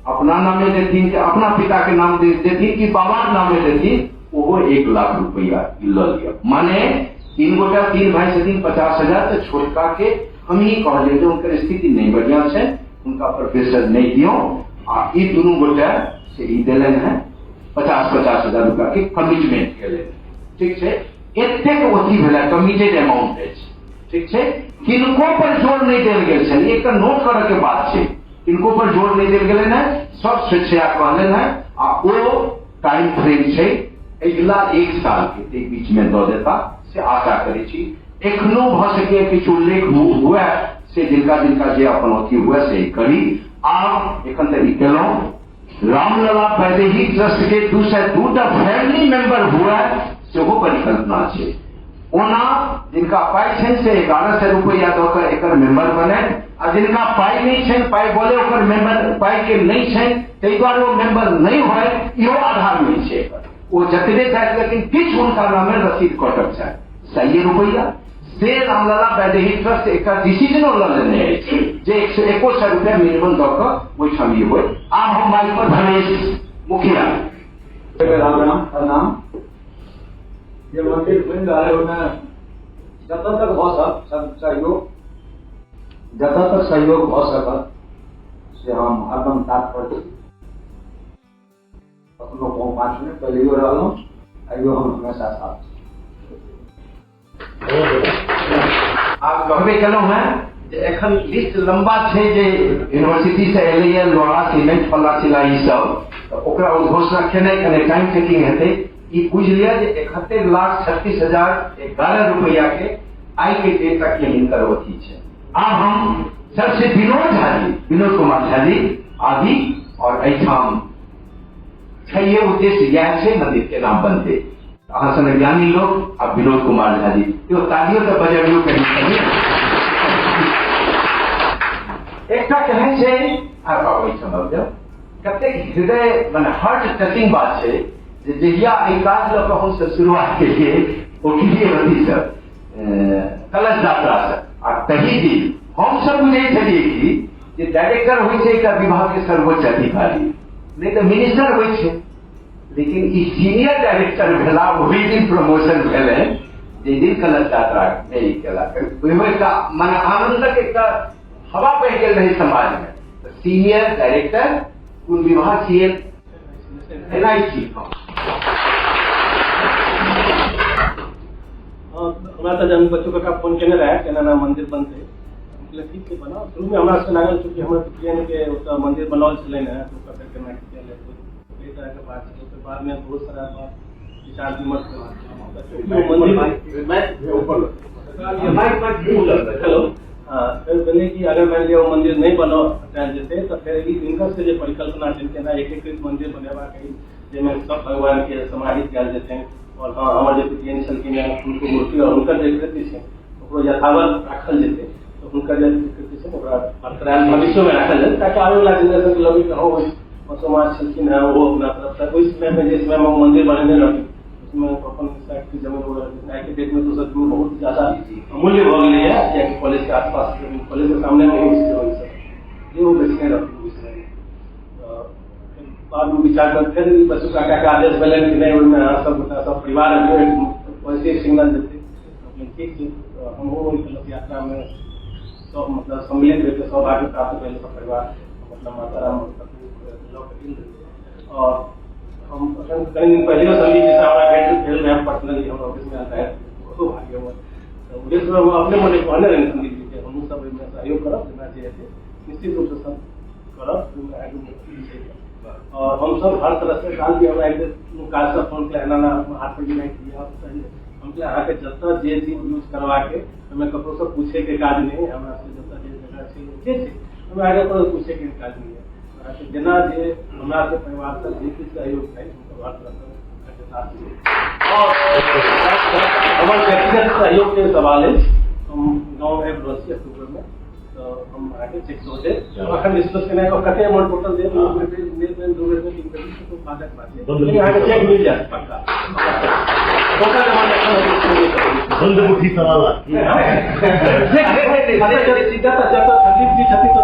अपना नामे देथिन कि अपना पिता के नाम देथिन कि बाबा के नामे देथिन, वो 1 लाख रुपया ल लिया। माने 3 गोटा 3 भाई छथिन 50,000, तो छोटका के हम ही कहलिए जो उनकर स्थिति नहीं बढ़िया है, उनका प्रोफेसर नहीं दियो आ ई दोनों गोटा से ई देलन है 50,000 रुपया के कमिटमेंट के लिए। ठीक है, एतेक ओथी भेला कमिटेड अमाउंट है। ठीक है, किनको पर जोर नहीं देल गेल छै, एक नोट करऽ के बात छै, किनको पर जोर नहीं देल गेलै है, सब स्वेच्छा कहलन है आ ओ टाइम फ्रेम छै अगला 1 साल के बीच में दऽ देता से आशा करै छी। एखनो भ सके किछु उल्लेख हुए से जिनका जे अपन अथी हुए से करी। आब एखन तक ई केलहुँ रामलला वैदेही ट्रस्ट के 202टा फैमिली मेंबर हुए सेहो परिकल्पना छै। ओना जिनका पाई छै से 1100 रुपया दऽ कऽ एकर मेंबर बने, आ जिनका पाई नहीं छै, पाई बोले ओकर मेंबर पाई के नहीं छै, ताहि दुआरे वो मेंबर नहीं होय, इहो आधार नहीं छै। वो जतबे छै लेकिन किछु हुनका नामे रसीद कटल छै 100 रुपया से रामलला वैदेही ट्रस्ट एक डिसीजनो ल लेने अछि जे 101 रुपया मिनिमम दऽ कऽ ओहिठाम ई होय। आब हम माइक पर धनेश मुखिया नाम ये मंदिर बन रहे हो ना, जब तक हो सब सहयोग, जब तक सहयोग हो सकत से हम हरदम तात्पर्य अपनों को 5 मिनट पहले रहूँ, आइयो हम हमेशा साथ। आप कहबे केलहुँ हैं एखन लिस्ट लंबा छै जे यूनिवर्सिटी से एलैया लोहा सीमेंट फल्ला चिला ई सब, ओकरा उद्घोषणा केने कने टाइम टेकिंग हेतै। ई बुझ लिया जे 71,36,011 रुपया के आई के डेट तक के हिनकर अथी छै। आब हम सबसे विनोद कुमार झा जी आदि और एहिठाम छै ये उद्देश्य यह छै मंदिर के नाम बनते। अहाँ सन ज्ञानी लोग अब विनोद कुमार झा जी यो तालियों से बजाइयो कहीं एकटा कहै छै आ ओहिठाम आबि जाउ कतेक हृदय माने हार्ट टचिंग बात छै जे जहिया एहि काज लऽ कऽ हमसभ शुरुआत केलियै ओ केलियै अथी सब कलश यात्रा से, आ तही दिन हमसभ बुझै छलियै कि जे डायरेक्टर होइ छै एकटा विभाग के सर्वोच्च अधिकारी, नहीं तो मिनिस्टर होइ छै, लेकिन ई सीनियर डायरेक्टर भेला ओहि दिन प्रमोशन भेलै जे दिन कलश यात्रा नहि केलक। ओहिमे एकटा माने आनंदक एकटा हवा बढ़ि गेल रहै समाज में। सीनियर डायरेक्टर कोन विभाग छियै? NIC। हमरा तो जब बच्चों का फोन केने रहे केना ना मंदिर बनते, ठीक से बना। शुरू में हमरा से लागल चूंकि हमरा पितियन के ओतऽ मंदिर बनावल छलै ने, तो ओकर केना किया ले कोई तरह के बात छै। तो बाद में बहुत सारा बात विचार विमर्श हेलो फिर बोले कि अगर मान लिया वो मंदिर नहीं बनो जेते तो फिर इनका से जो परिकल्पना जिनके ना एकीकृत मंदिर बनेबा कहीं जिसमें सब भगवान के समाहित कयल जेतै और हाँ हमारे जो पितियन छलखिन उनको मूर्ति और उनकर जे कृति छै ओकरो यथावत राखल जेतै, तो उनकर जे कृति छै ओकरा बरकरार भविष्य में राखल जेतै ताकि आने वाला जनरेशन के लगे कि हो समाज छलखिन है वो अपना तरफ से उस समय में जिस समय में मंदिर बनेने रहथिन उसमें अपन साइड की जमीन वगैरह आज के डेट में तो सच में बहुत ज्यादा अमूल्य हो गई है, या कि कॉलेज के आसपास कॉलेज के सामने में ये वो बेचने रहती बाद में विचार कर फिर बच्चों का क्या आदेश मिले कि नहीं उनमें सब परिवार वैसे सिग्नल देते ठीक थी। हम वो कलश यात्रा में सब मतलब सम्मिलित रहते सौभाग्य प्राप्त पहले सब परिवार मतलब माता राम और हम कई दिन पहले संगीत जैसा हमारा भेट खेल में पर्सनली हम ऑफिस में आता है तो भाग्य हुआ तो उद्देश्य में वो अपने मन कहने रहे संगीत जी के हम सब इसमें सहयोग करब देना चाहिए निश्चित रूप से सब करब और हम सब हर तरह से काल भी हमारा एक काज का फोन प्लान हाथ में नहीं किया हमके अहाँ के जत्ता जे चीज यूज करवा के हमें ककरो से पूछे के काज नहीं, हमरा से जत्ता जे जगह छै हमें आगे पर पूछे के काज नहीं है। जेना जे हमरा से परिवार से जे किछु सहयोग है परिवार और हमारे व्यक्तिगत सहयोग के सवाल है। हम गाँव में बृहस्पति अक्टूबर में तो हम आगे चेक सोचे अखन डिस्कस करना है कते अमाउंट टोटल दे 2 मिनट में 3 तो बात है लेकिन आगे चेक मिल जाए पक्का टोटल अमाउंट बंदमुखी सवाल सीधा जब तकलीफ की क्षति तो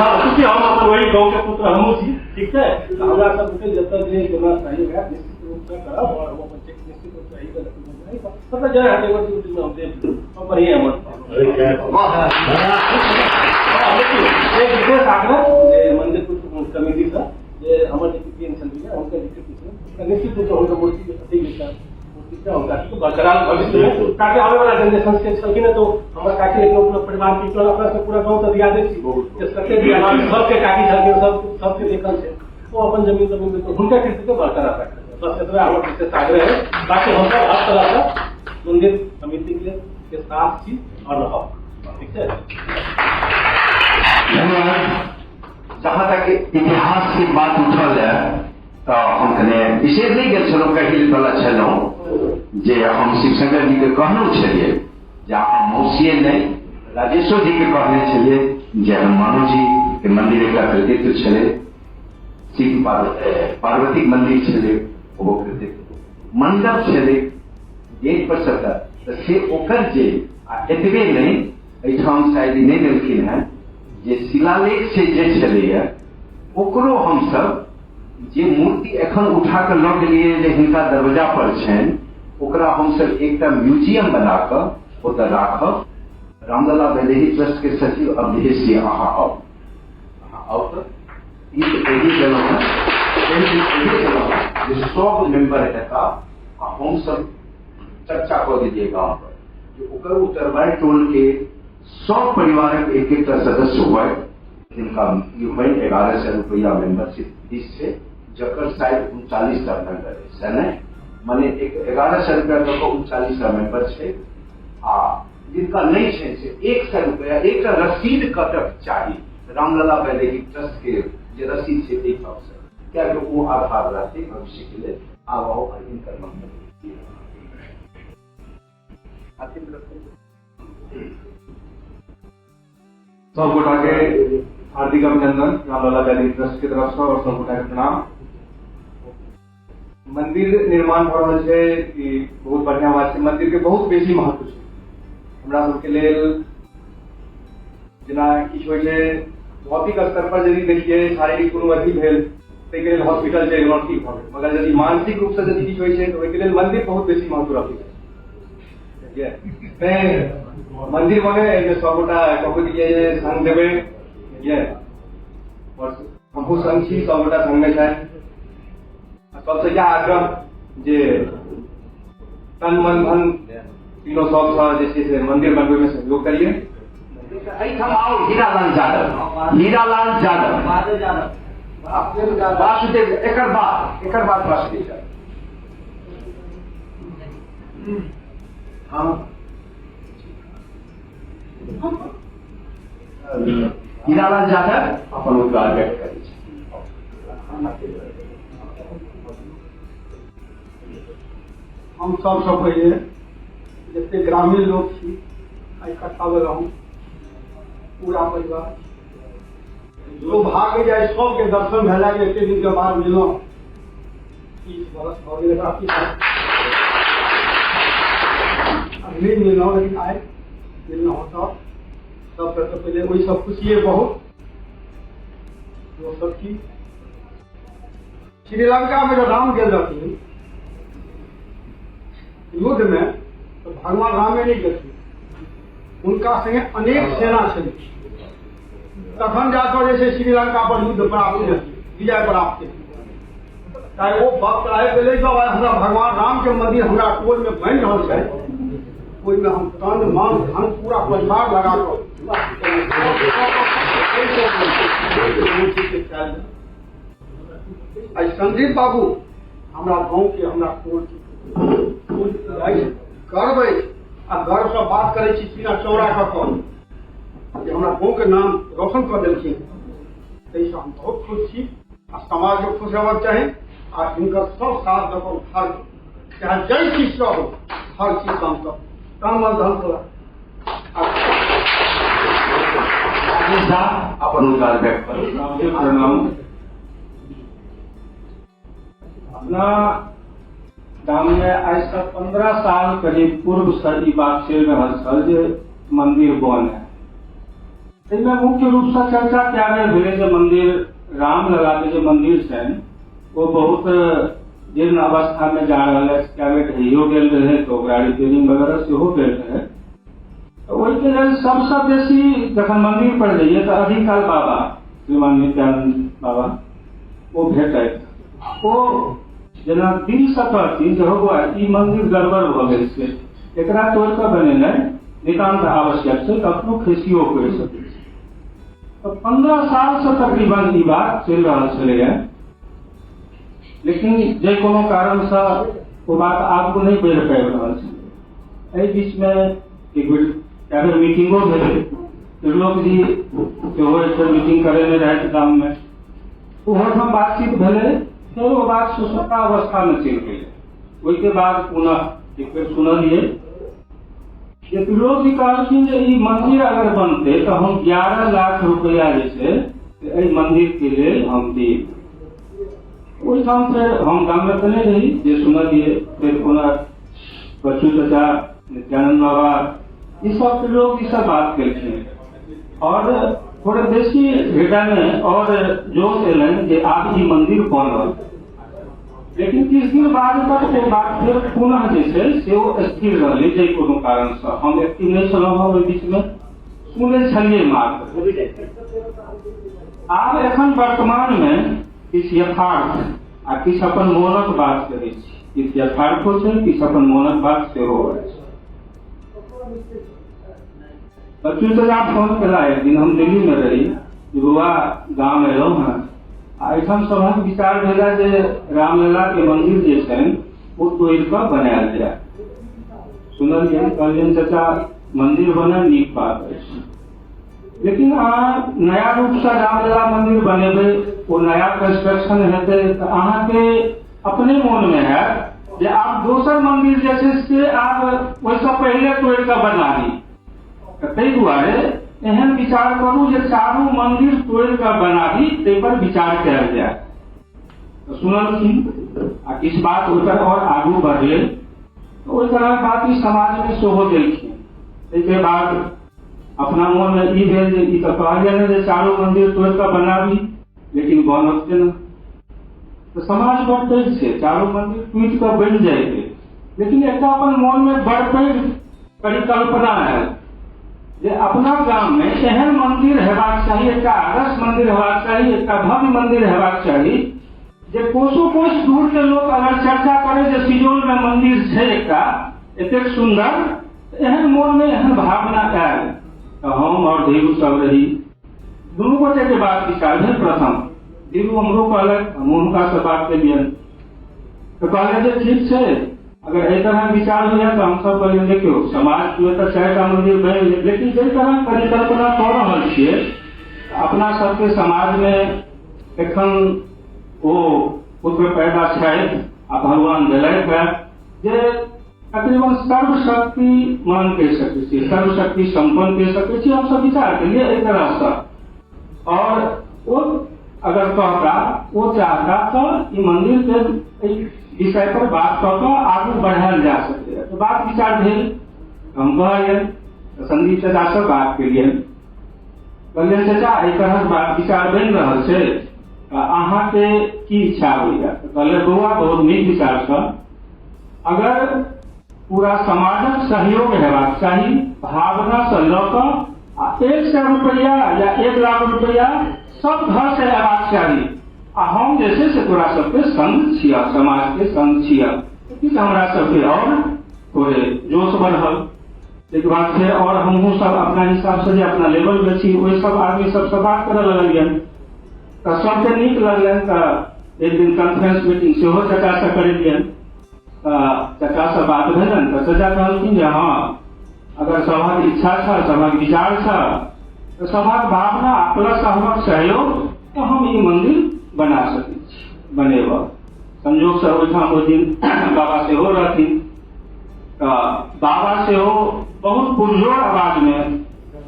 और क्योंकि हम अपन वही गाँव के पुत्र हमू छी, ठीक है। हमरा सबके जब तक जे जेना सही है निश्चित रूप से करब और वो चेक निश्चित रूप से सही कर मतलब जो है ड्यूटी में हम दे और बढ़िया अमाउंट एक विशेष आग्रह मंदिर कुछ कमेटी से ये हमारे डिप्टी चल रही है उनका निश्चित रूप से उनका मूर्ति के प्रति क्या होगा तो बरकरार भविष्य में ताकि आने वाला जनरेशन के छलकी ने तो हमारे काकी लोग परिवार की टोला अपना से पूरा गांव तक याद है सत्य सबके काकी छलकी सबके देखल है वो अपन जमीन में तो उनका कृति को बरकरार रखते हैं। बस इतना हमारा विशेष आग्रह है ताकि हम सब हर तरह से मंदिर समिति के साथ थी और रहो, ठीक है। धन्यवाद। जहाँ तक इतिहास की बात उठल है तो हम कने विशेष नहीं गेल छलहुँ कही वाला छलहुँ जे हम शिवशंकर जी के कहने छलिए जे अहाँ मौसिए नहीं राजेश्वर जी के कहने छलिए जे हनुमानो जी के मंदिर का कृतित्व छले, शिव पार्वती मंदिर छले वो कृतित्व मंडप छले गेट पर सभटा तो से ओकर जे एतबे नहीं एठाम शायद नहीं देलखिन है जे शिलालेख से जे छलैया ओकरो हमसब जे मूर्ति एखन उठा के लऽ गेलिए जे हिनका दरवाजा पर छनि ओकरा हमसब एकटा म्यूजियम बना कऽ ओतऽ राखब। रामलला वैदेही ट्रस्ट के सचिव अवधेश जी अहाँ आउ तऽ ई देलहुँ हैं जे सब मेंबर हेता आ हमसब चर्चा कऽ दीजिए गाँव पर जे ओकर उत्तरवारी टोल के सब परिवारक एक एकटा सदस्य हुए जिनका ई हुए 1100 रुपया मेंबरशिप फीस से जकर शायद 39टा मेंबर है नहीं माने 1100 रुपया तक 39टा मेंबर है आ जिनका नहीं है से 100 रुपया एक रसीद कटक चाहिए रामलला वैदेही ट्रस्ट के जे रसीद से एक अवसर क्या वो आधार रहते भविष्य के लिए आओ इनका नंबर सब गोटा के हार्दिक अभिनंदन रामलला वैदेही ट्रस्ट के तरफ से और सब गोटा के प्रणाम। मंदिर निर्माण भ रहल छै कि बहुत बढ़िया बात छै। मंदिर के बहुत बेसी महत्व छै हमरा सबके लेल। जेना किछु होइ छै भौतिक स्तर पर यदि देखिए शारीरिक कोनो अथी भेल ताहिके लेल हॉस्पिटल चलि गेलहुँ ठीक भऽ गेल, मगर यदि मानसिक रूप से यदि किछु होइ छै तऽ ओहिके लेल मंदिर बहुत बेसी महत्व रखै छै। मंदिर बने एहिमे सब गोटा ककरो दिए संग देबै हमहूँ संग छी, सब गोटा संग में छथि। सबसे यह आग्रह जे तन मन धन तीनों सबसँ जे छै से मंदिर बनबै में सहयोग करिए। एहिठाम आओ हीरालाल यादव वासुदेव एकर बाद वासुदेव हाँ हीरालाल यादव अपन उद्गार व्यक्त करै छै। हम सबसँ पहिले जते ग्रामीण लोग छी इकट्ठा भेलहुँ पूरा परिवार सौभाग्य जाय सबके दर्शन भेला के एके दिन के बाद मिलहुँ 30 बरस भऽ गेल काफी नहीं मिलहुँ लेकिन आइ मिलहुँ सबसे तो पहले वही सब खुशिये बहुत वो सब की श्रीलंका में जो राम गेल रहथिन युद्ध में तो भगवान राम में नहीं गेलखिन, उनका संगे अनेक सेना छली तखन जाकर जैसे श्रीलंका पर युद्ध प्राप्त विजय प्राप्त चाहे वो वक्त आए पहले जब हमरा भगवान राम के मंदिर हमरा टोल में बन रहा है ओहिमे हम तन मन धन पूरा परिवार लगा कर संजीव बाबू हमरा गाँव के हमरा टोल गर्व अछि आ गर्व से बात करै छी सीना चौड़ा कऽ कऽ जे हमरा गाँव के नाम रोशन कऽ देलखिन, ताहिसँ हम बहुत खुश छी आ समाज के खुश रहबाक चाही आ हिनकर सब साथ दऽ कऽ उठार चाहे जै चीज से हो हर चीज काम कर काम धन अपन उद्गार व्यक्त करो। प्रणाम। अपना गाम में आज से 15 साल करीब पूर्व से ई बात चल रहा छल जे मंदिर बने। एहिमे मुख्य रूप से चर्चा कयल भेलै जे मंदिर रामलला के जो मंदिर छनि वो बहुत जीर्ण अवस्था में जा रहल है, कए ढहियो गेल रहे तो ओकरा रिपेयरिंग वगैरह सेहो भेल रहे। ओहिके लेल सबसे बेसी जखन मंदिर पर जाइए तो अधिकाल बाबा श्रीमान नित्यानंद बाबा वो भेटैत, ओ जेना दिल से कहथिन जे हो ई मंदिर गड़बड़ भ गेल छै, एकरा तोड़ कऽ बनेनाइ नितांत आवश्यक छै, कखनो खसियो करि सकै छै। तो 15 साल से तकरीबन ई बात चलि रहल छलैए, लेकिन जे कोनो कारण से वो बात आगू नहीं बढ़ि पाबि रहल छै। एहि बीच में एक बेर मीटिंगो भेलै, त्रिलोक जी सेहो एकटा मीटिंग करेने रहथि गाम में, ओहो ठाम बातचीत भेलै, फिर वो बात सुसुप्ता अवस्था में चलि गेलै। ओहिके बाद पुनः एक बेर सुनलियै जे त्रिलोक जी कहलखिन जे ई मंदिर अगर बनते तो हम 11 लाख रुपया जे छै एहि मंदिर के लेल हम देब। ओहिठाम फेर हम गाम में तऽ नहीं रही, जे सुनलियै फिर पुनः बच्चू चाचा नित्यानंद बाबा ई सब लोग सब बात केलखिन और थोड़े बेसी हृदय में और जोश एलनि जे आब ई मंदिर बनल। लेकिन किछु दिन बाद तक वो बात फिर पुनः जे छै से वो स्थिर रहलै, जे कोनो कारण से हम एक्टिव नहीं छलहुँ हँ ओहि बीच में, सुनै छलियै मात्र। आब एखन वर्तमान में किछु यथार्थ आ किछु अपन मोनक बात करै छी, किछु यथार्थो छै, किछु अपन मोनक बात सेहो अछि। बच्चू चाचा फोन केला एक दिन, हम दिल्ली में रही, बुआ गाँव एलहुँ हैं, एहिठाम सभक विचार भेला जे रामलला के मंदिर जे छनि वो तोड़ि कऽ बनायल जाय। सुनलियै, कहलियनि चाचा मंदिर बनल नीक बात अछि, लेकिन अहाँ नया रूप से रामलला मंदिर बनेबै, वो नया कंस्ट्रक्शन हेतै तऽ अहाँके अपने मोन में हैत जे आब दोसर मंदिर जे छै से आब ओहिसँ पहिले तोड़ि कऽ बनाबी। ताहि दुआरे एहन विचार करू जे चारू मंदिर तोड़ि कऽ बनाबी, ताहि पर विचार कयल जाय। तो सुनलखिन आ किछु बात ओकर और आगू बढ़लै, तो ओहि तरह बात ई समाज में सेहो देलखिन। ताहिके बाद अपना मोन में ई भेल जे ई तऽ कहलियै जे चारू मंदिर तोड़ि कऽ बनाबी, लेकिन बनत केना? तो समाज बड़ पैघ छै, चारू मंदिर टूटि कऽ बनि जाइतै, लेकिन एकटा अपन मोन में बड़ पैघ परिकल्पना है जे अपना गाम में एहन मंदिर हेबाक चाही, एकटा आदर्श मंदिर हेबाक चाही, एकटा भव्य मंदिर हेबाक चाही जे कोसों कोस दूर के लोग अगर चर्चा करे जे सिजौल में मंदिर छै एकटा एतेक सुंदर, एहन मोन में एहन भावना आयल तऽ हम और धीरू सब रही, दुनू गोटे के बात विचार भेल। प्रथम धीरू हमरो कहलक, हम हुनका से बात केलियनि तो कहले जे ठीक छै, अगर एहि तरह विचार हो जाए तो हम सब कहलिए देखियो समाज में तो 4टा मंदिर बनि, लेकिन जे तरह परिकल्पना कऽ रहल छियै अपना सबके समाज में एखन ओ पुत्र पैदा छथि आ भगवान देलथि है जे तकरीबन सर्वशक्ति मान कहि सकै छी, सर्वशक्ति संपन्न कहि सकै छी। हम सब विचार केलिए एहि तरह से, और वो अगर कहता वो चाहता तो ई मंदिर के विषय पर बात कऽ कऽ आगू बढ़ायल जा सकैए। तो बात विचार भेल, हम कहलियनि तो संदीप चाचा से बात केलियनि, कहलियनि चाचा एहि तरह बात विचार बनि रहल छै, अहाँके की इच्छा होइए? कहले बौआ बहुत नीक विचार छै, अगर पूरा समाजक सहयोग हेबाक चाही, भावना से लऽ कऽ 100 रुपया या 1 लाख रुपया सब घर से हेबाक चाही, आ हम जे छै से तोरा सबके संग छियै, समाज के संग छियै, किछु हमरा सबके और थोड़े जोश बढ़ल। एक बात छै और हमहूँ सब अपना हिसाब से जे अपना लेवल पे छी, ओहि सब आदमी सबसे बात करऽ लगलियनि, तऽ सबके नीक लगलनि। तऽ एक दिन कॉन्फ्रेंस मीटिंग से हो चचा से करेलियन चचा से बात भेलन तो चचा कहलखिन जे हाँ अगर सभा की इच्छा था सभा के विचार था तो सभा के भावना प्लस हमर सहयोग तो हम ई मंदिर बना सकै छी बनेब संयोग से ओहिठाम ओहि दिन बाबा सेहो रहथिन बाबा सेहो बहुत पुरजोर आवाज में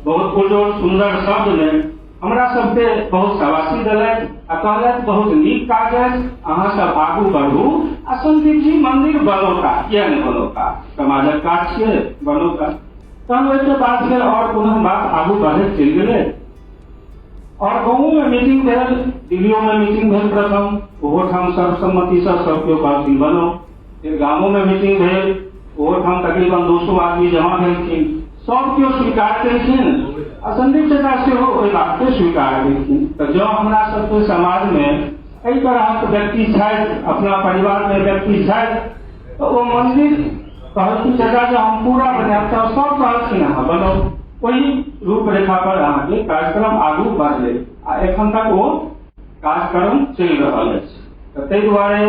बहुत पुरजोर सुंदर शब्द में हमरा सबके बहुत शाबाशी देलथि आ कहलथि बहुत नीक काज अछि अहाँ सब आगू बढ़ू आ संदीप जी मंदिर बनौता किया नहीं बनौता समाजक काज छियै बनौता तहन ओहिके बाद फिर और पुनः बात आगू बढ़ैत चलि गेलै और गाँवों में मीटिंग भेल दिल्लियों में मीटिंग भेल प्रथम ओहो ठाम सर्वसम्मति से सब केओ कहलखिन बनो फिर गामों में मीटिंग भेल ओहो ठाम तकरीबन 200 आदमी जमा भेलखिन सब केओ स्वीकार केलखिन आ संदीप चचा सेहो ओहि बात के स्वीकार केलखिन तो जँ हमरा सबके समाज में एहि तरहक व्यक्ति छथि अपना परिवार में व्यक्ति छथि तो ओ मंदिर कहलखिन चचा जे हम पूरा बनायब तऽ सब कहलखिन अहाँ बनाउ ओहि रूपरेखा पर अहाँके कार्यक्रम आगू बढ़लै आ एखन तक ओ कार्यक्रम चलि रहल अछि तऽ ताहि दुआरे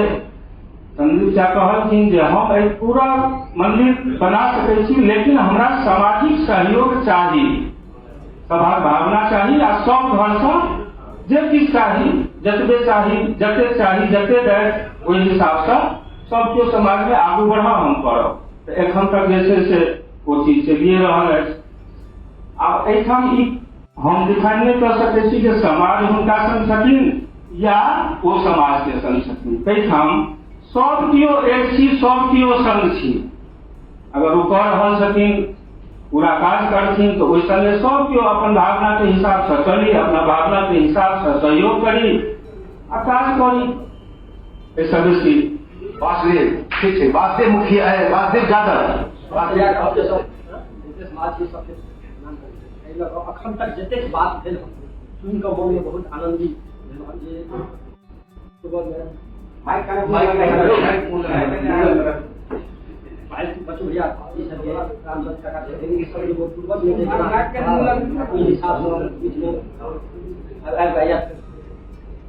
संदीप चा कहलखिन जे हम एहि पूरा मंदिर बना सकै छी लेकिन हमरा सामाजिक सहयोग चाही सभाक भावना चाही आ सब घरसँ जे किछु चाही जतबे चाही जतेक चाही जते दैत ओहि हिसाबसँ सब केओ समाज में आगू बढ़ा हम करब तऽ एखन तक जे छै से ओ चीज चलिए रहल अछि आब एहिठाम ई हम डिफाइन नहीं कर सकते छी जे समाज हुनका संग छथिन या ओ समाज के संग छथिन ताहिठाम सब केओ एक छी सब केओ संग छी अगर ओ कह रहल छथिन पूरा काज करथिन तो ओहि संगे सब केओ अपन भावना के हिसाब से चली अपना भावना के हिसाब से सहयोग करी आ काज करी ऐसा बेसी वासुदेव ठीक है वासुदेव मुखिया है वासुदेव यादव अखन तक जतेक बात भेल सुनि कऽ मोन में बहुत आनंदित बच्चों भैया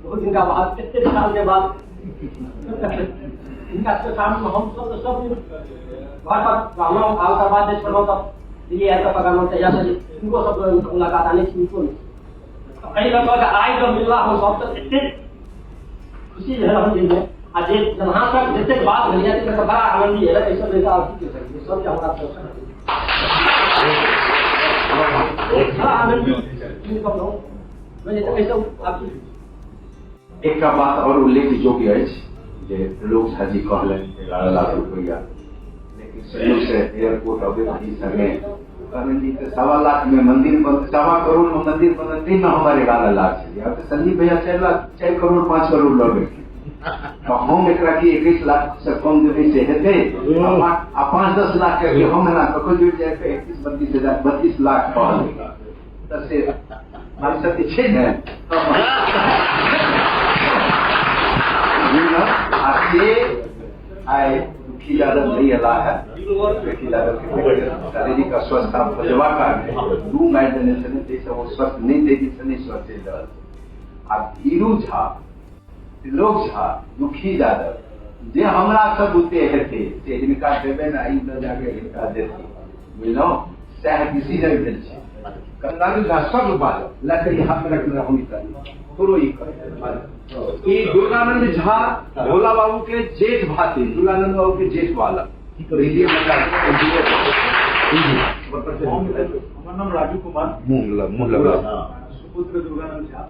बहुत दिन का बाद कितने साल के बाद इनका सामने हम सब घर पर ब्राह्मणों काल का बाद छोड़ो तब दिल्ली ऐसा पकड़ना तैयार है इनको सब मुलाकात आने की इनको कई लोग आए जो मिलना हम सब तक इतने खुशी है हम दिन में आज जहाँ तक जैसे बात भैया तो बड़ा आनंद है ऐसा जैसा आप सब क्या हमारा बड़ा आनंद एक बात और उल्लेख योग्य अछि जे लोक झाजी कहलनि 11 लाख रुपया लेकिन संयोग से एयरपोर्ट अभी संगे कहने जी के 1.25 लाख में मंदिर बन 1.25 करोड़ में मंदिर बनते में हमारे 11 लाख चलिए अब तो संदीप भैया 4 करोड़ 5 करोड़ लगे तो हम एक 21 लाख से कम देवे से हेते 5-10 लाख के हम ना कको जुड़ जाए तो 31-32 लाख कहल तो से हमारे साथ छे ने आगे आए दुखी यादव नहीं अला है दुखी यादव के शारीरिक अस्वस्थता भजवा का 2 महीने से वो स्वस्थ नहीं देगी से नहीं स्वस्थ है अब धीरू झा त्रिलोक झा दुखी यादव जे हमरा सब बुते हेते से हिनका देबे ना ई न जाके हिनका देते बुझलो सह किसी ने भेल छै कंगारू झा सब बात लकड़ी हाथ में रखने हम इतर तोरो ई कर ई दुर्गानंद झा भोला बाबू के जेठ भाती दुर्गानंद बाबू के जेठ वाला रेडियो हमार नाम राजू कुमार सुपुत्र दुर्गानंद झा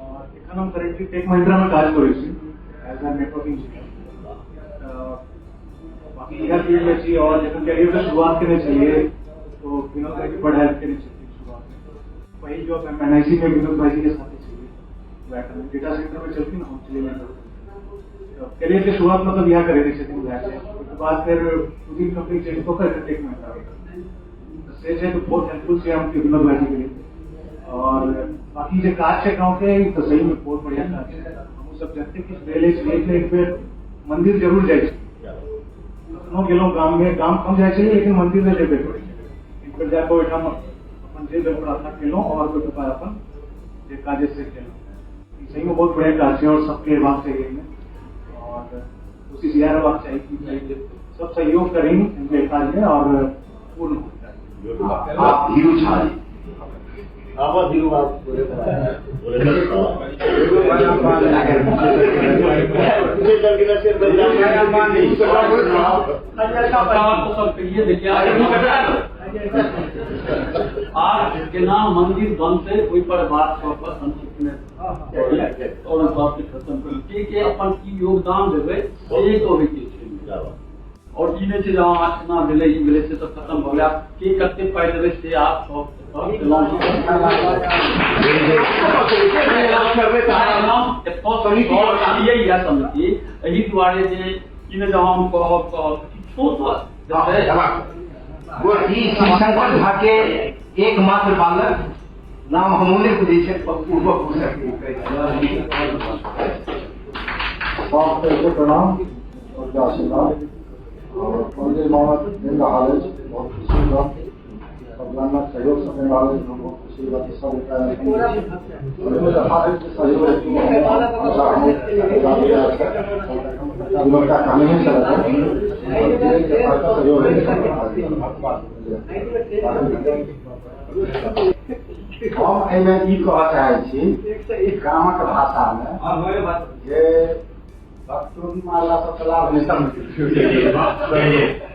और एखन हम करेंटली टेक महिंद्रा में काज करै छी एज अ नेटवर्क इंजीनियर बाकी इधर फील्ड में छी और जखन कैरियर के शुरुआत करने चाहिए तो विनोद भाई की पढ़ाई करनी चाहिए शुरुआत में वही जॉब एमएनआईसी में विनोद भाई के साथ चाहिए डेटा सेंटर में चलती ना हम चलिए करियर के शुरुआत मतलब यहाँ करे उसके बाद फिर 2-3 कंपनी चेंज होकर टेक महिंद्रा से तो बहुत हेल्पफुल से हम विनोद भाई के लिए और बाकी जो काज है गाँव के तो सही में बहुत बढ़िया काज है हम सब जानते कि पहले एक बेर मंदिर जरूर जाए गेलो गाँव में गाँव कम जाए चाहिए लेकिन मंदिर में जेबे करै इन पर जाकर ओहिठाम अपन जे प्रार्थना केलहुँ और अपन जे काजे से केलहुँ सही में बहुत बढ़िया कार्य और सबके बात से गई और कोशिश यह रहना चाहिए कि सब सहयोग करें इनके कार्य में और पूर्ण हो। आप धीरू झा जी। आज के नाम मंदिर ध्वंस से कोई पर बात पर संक्षिप्त में और बात के खत्म कर के अपन की योगदान देवे से को भी के और इने से जहां आचना मिले ई मिले से तो खत्म हो गया के करते पाए देवे से आप यही है समिति यही द्वारे जे इने जहां हम शंकर झा के एकमात्र बालक नाम हमने को जैसे पूर्वक हो सके प्रणाम और आशीर्वाद और मंदिर मामला मिल रहा है, बहुत खुशी हुआ। सालाना सहयोग करने वाले लोगों को खुशी हुआ कि सब का काम नहीं चल रहा हम एहिमे ई कहऽ चाहै छी गामक भाषा में जे भक्तों माला सब लाभ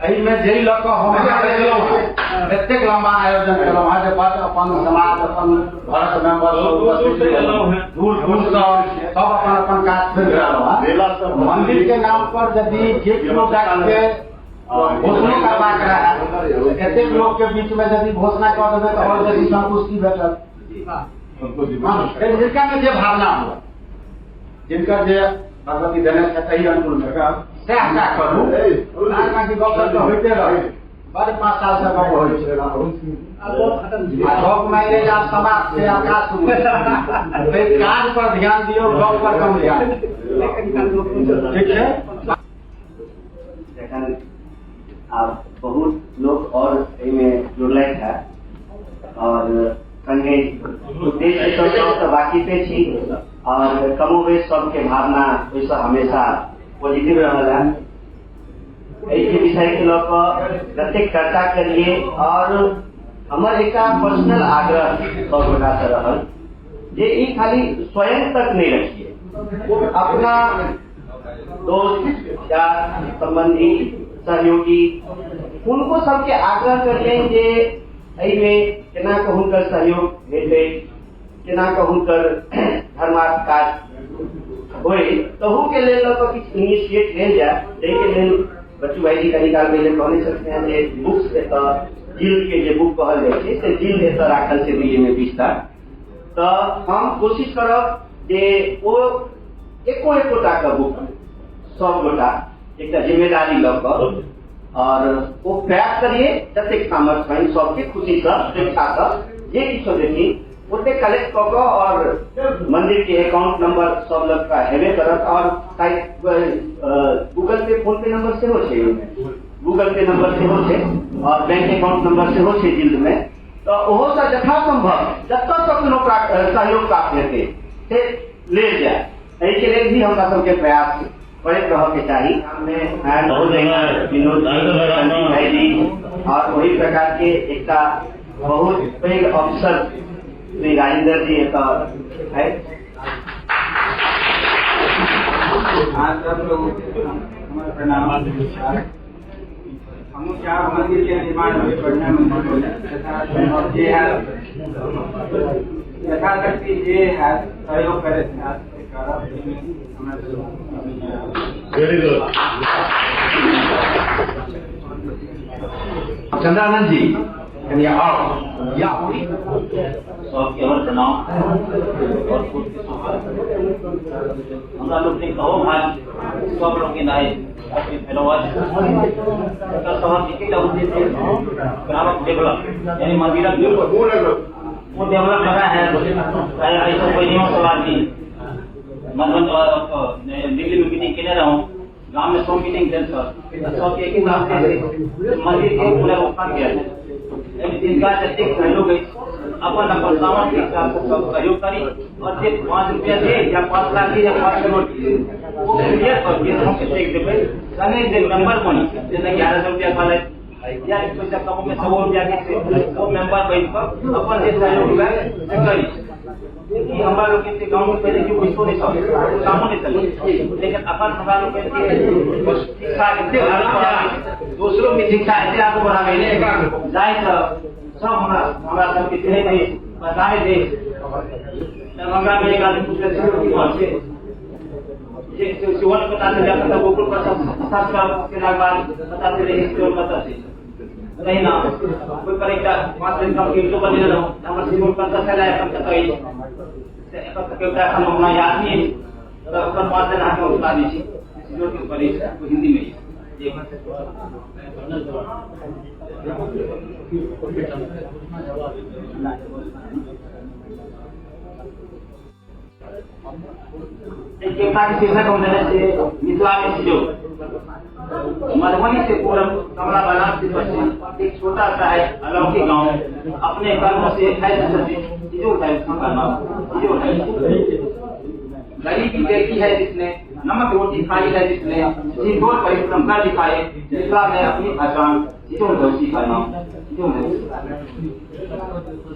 एहिमे जै लऽ कऽ हम एतेक लंबा आयोजन केलहुँ हँ जे बस अपन समाज अपन घरक मेंबर दूर दूर से सब अपन अपन काज छोड़ि रहलहुँ हँ। मंदिर के नाम पर यदि जे कियो के घोषणा करबाक रहे एतेक लोग के बीच में यदि घोषणा कर देबै तो और यदि संतुष्टि भेटत जिनका में जे भावना हुआ जिनकर जे भगवती देने से सही अनुकूल में सह करू की गप तो होते रहे बड़े 5 साल से गप हो मैंने आप समाज से आकाश काज पर ध्यान दियो गप पर कम ध्यान ठीक है। आप बहुत लोग और इनमें जुड़ल है और संगे उद्देश्य तो वाकिफे छी और कमोबेश सबके भावना वैसे हमेशा पॉजिटिव रहा विषय के लोग प्रत्येक चर्चा करिए और हमारे एक पर्सनल आग्रह सबका से रहल जे ई खाली स्वयं तक नहीं रखिए अपना दोस्त या संबंधी सहयोगी उनको सबके आग्रह करिए जे में केना हुनकर सहयोग भेटे केना हुनकर धर्मार्थ काज होय तहू के लेल किछु इनिशिएट लेल जाए जाहिके लेल बच्चू भाई जी कनी काल पहले कहने सकते हैं जे बुक्स एतऽ जिल्द के जे बुक कहल जाइ छै से जिल्द एतऽ राखल छै दिल्ली में 20 टा तऽ हम कोशिश करब जे ओ एकोटा के बुक सब गोटा एकटा जिम्मेदारी लऽ कऽ और वो पैक करिए जते सामर्थ्य है सबके खुशी से शिक्षा से जे किछो देखी ओते कलेक्ट कऽ और मंदिर के अकाउंट नंबर सब लोग का हेबे करत और गूगल पे फोन पे नंबर से हो छै गूगल पे नंबर से हो छै और बैंक अकाउंट नंबर से हो छै जिल्द में तो ओहो से यथा संभव जतऽ तक कोनो सहयोग प्राप्त हेतै से ले जाए एहि के लेल भी हमरा सबके प्रयास करैत रह के चाहिए विनोद भाई जी और वही प्रकार के एक बहुत पैघ अवसर श्री राजेंद्र जी है प्रणाम। हम चार मंदिर के निर्माण में बढ़िया यथाशक्ति जे है सहयोग करे वेरी गुड। चंद्रानंद जी आओ या सबके हमर प्रणाम और खुद के हमरा लोग ने कहो भाई सब लोग के नाय अपने फैलोवर तो समाज के उद्देश्य ग्राम डेवलप यानी मंदिर वो डेवलप लगा है ऐसा कोई नहीं हो नहीं मतलब दिल्ली में मीटिंग के रहा हूँ गांव में 100 मीटिंग थे सर सब एक ही मंदिर के पूरा ओपन किया है इनका जैसे सहयोग अपन अपन सामर्थ्य के हिसाब से सब सहयोग करी और जे 5 रुपया दे या 5 लाख दे या 5 करोड़ दे वो क्लियर करके हम चेक देबै संगे जे मेंबर बनी जैसे 1100 रुपया वाला या पैसा कम में 100 रुपया के सब मेंबर बैठ कर अपन जे सहयोग है से करी कि हमरा लोग के गांव में पहले क्यों कुछ नहीं सब सामने चले लेकिन अपन हमरा लोग के शिक्षा इतने आगे दूसरों की शिक्षा इतने आगे बढ़ावे जाए सब हमरा सब के चले नहीं बताए दे दरभंगा में एक आदमी पूछ रहे थे कि वहां से ये शिवन पता चल जाता था गोकुल पर सब के बाद पता चले इसके पता से नहीं ना कोई परीक्षा 5 दिन कम के तो बने रहो हमर शिवन पता चला है कम तक से एक के उठा हम अपना याद नहीं तो अपन 5 दिन आके उठा दीजिए शिवन की परीक्षा हिंदी में ये एक कार्य शीर्षक हमने से मिथिला में जो मधुबनी से पूरब कमला बलान से पश्चिम एक छोटा सा है अलौकिक गांव अपने कर्म से है जो है उसका नाम जो है गरीबी देखी है जिसने नमक रोटी खाई है जिसने जीवन परिश्रम कर दिखाए जिसका मैं अपनी पहचान जीवन उसी का नाम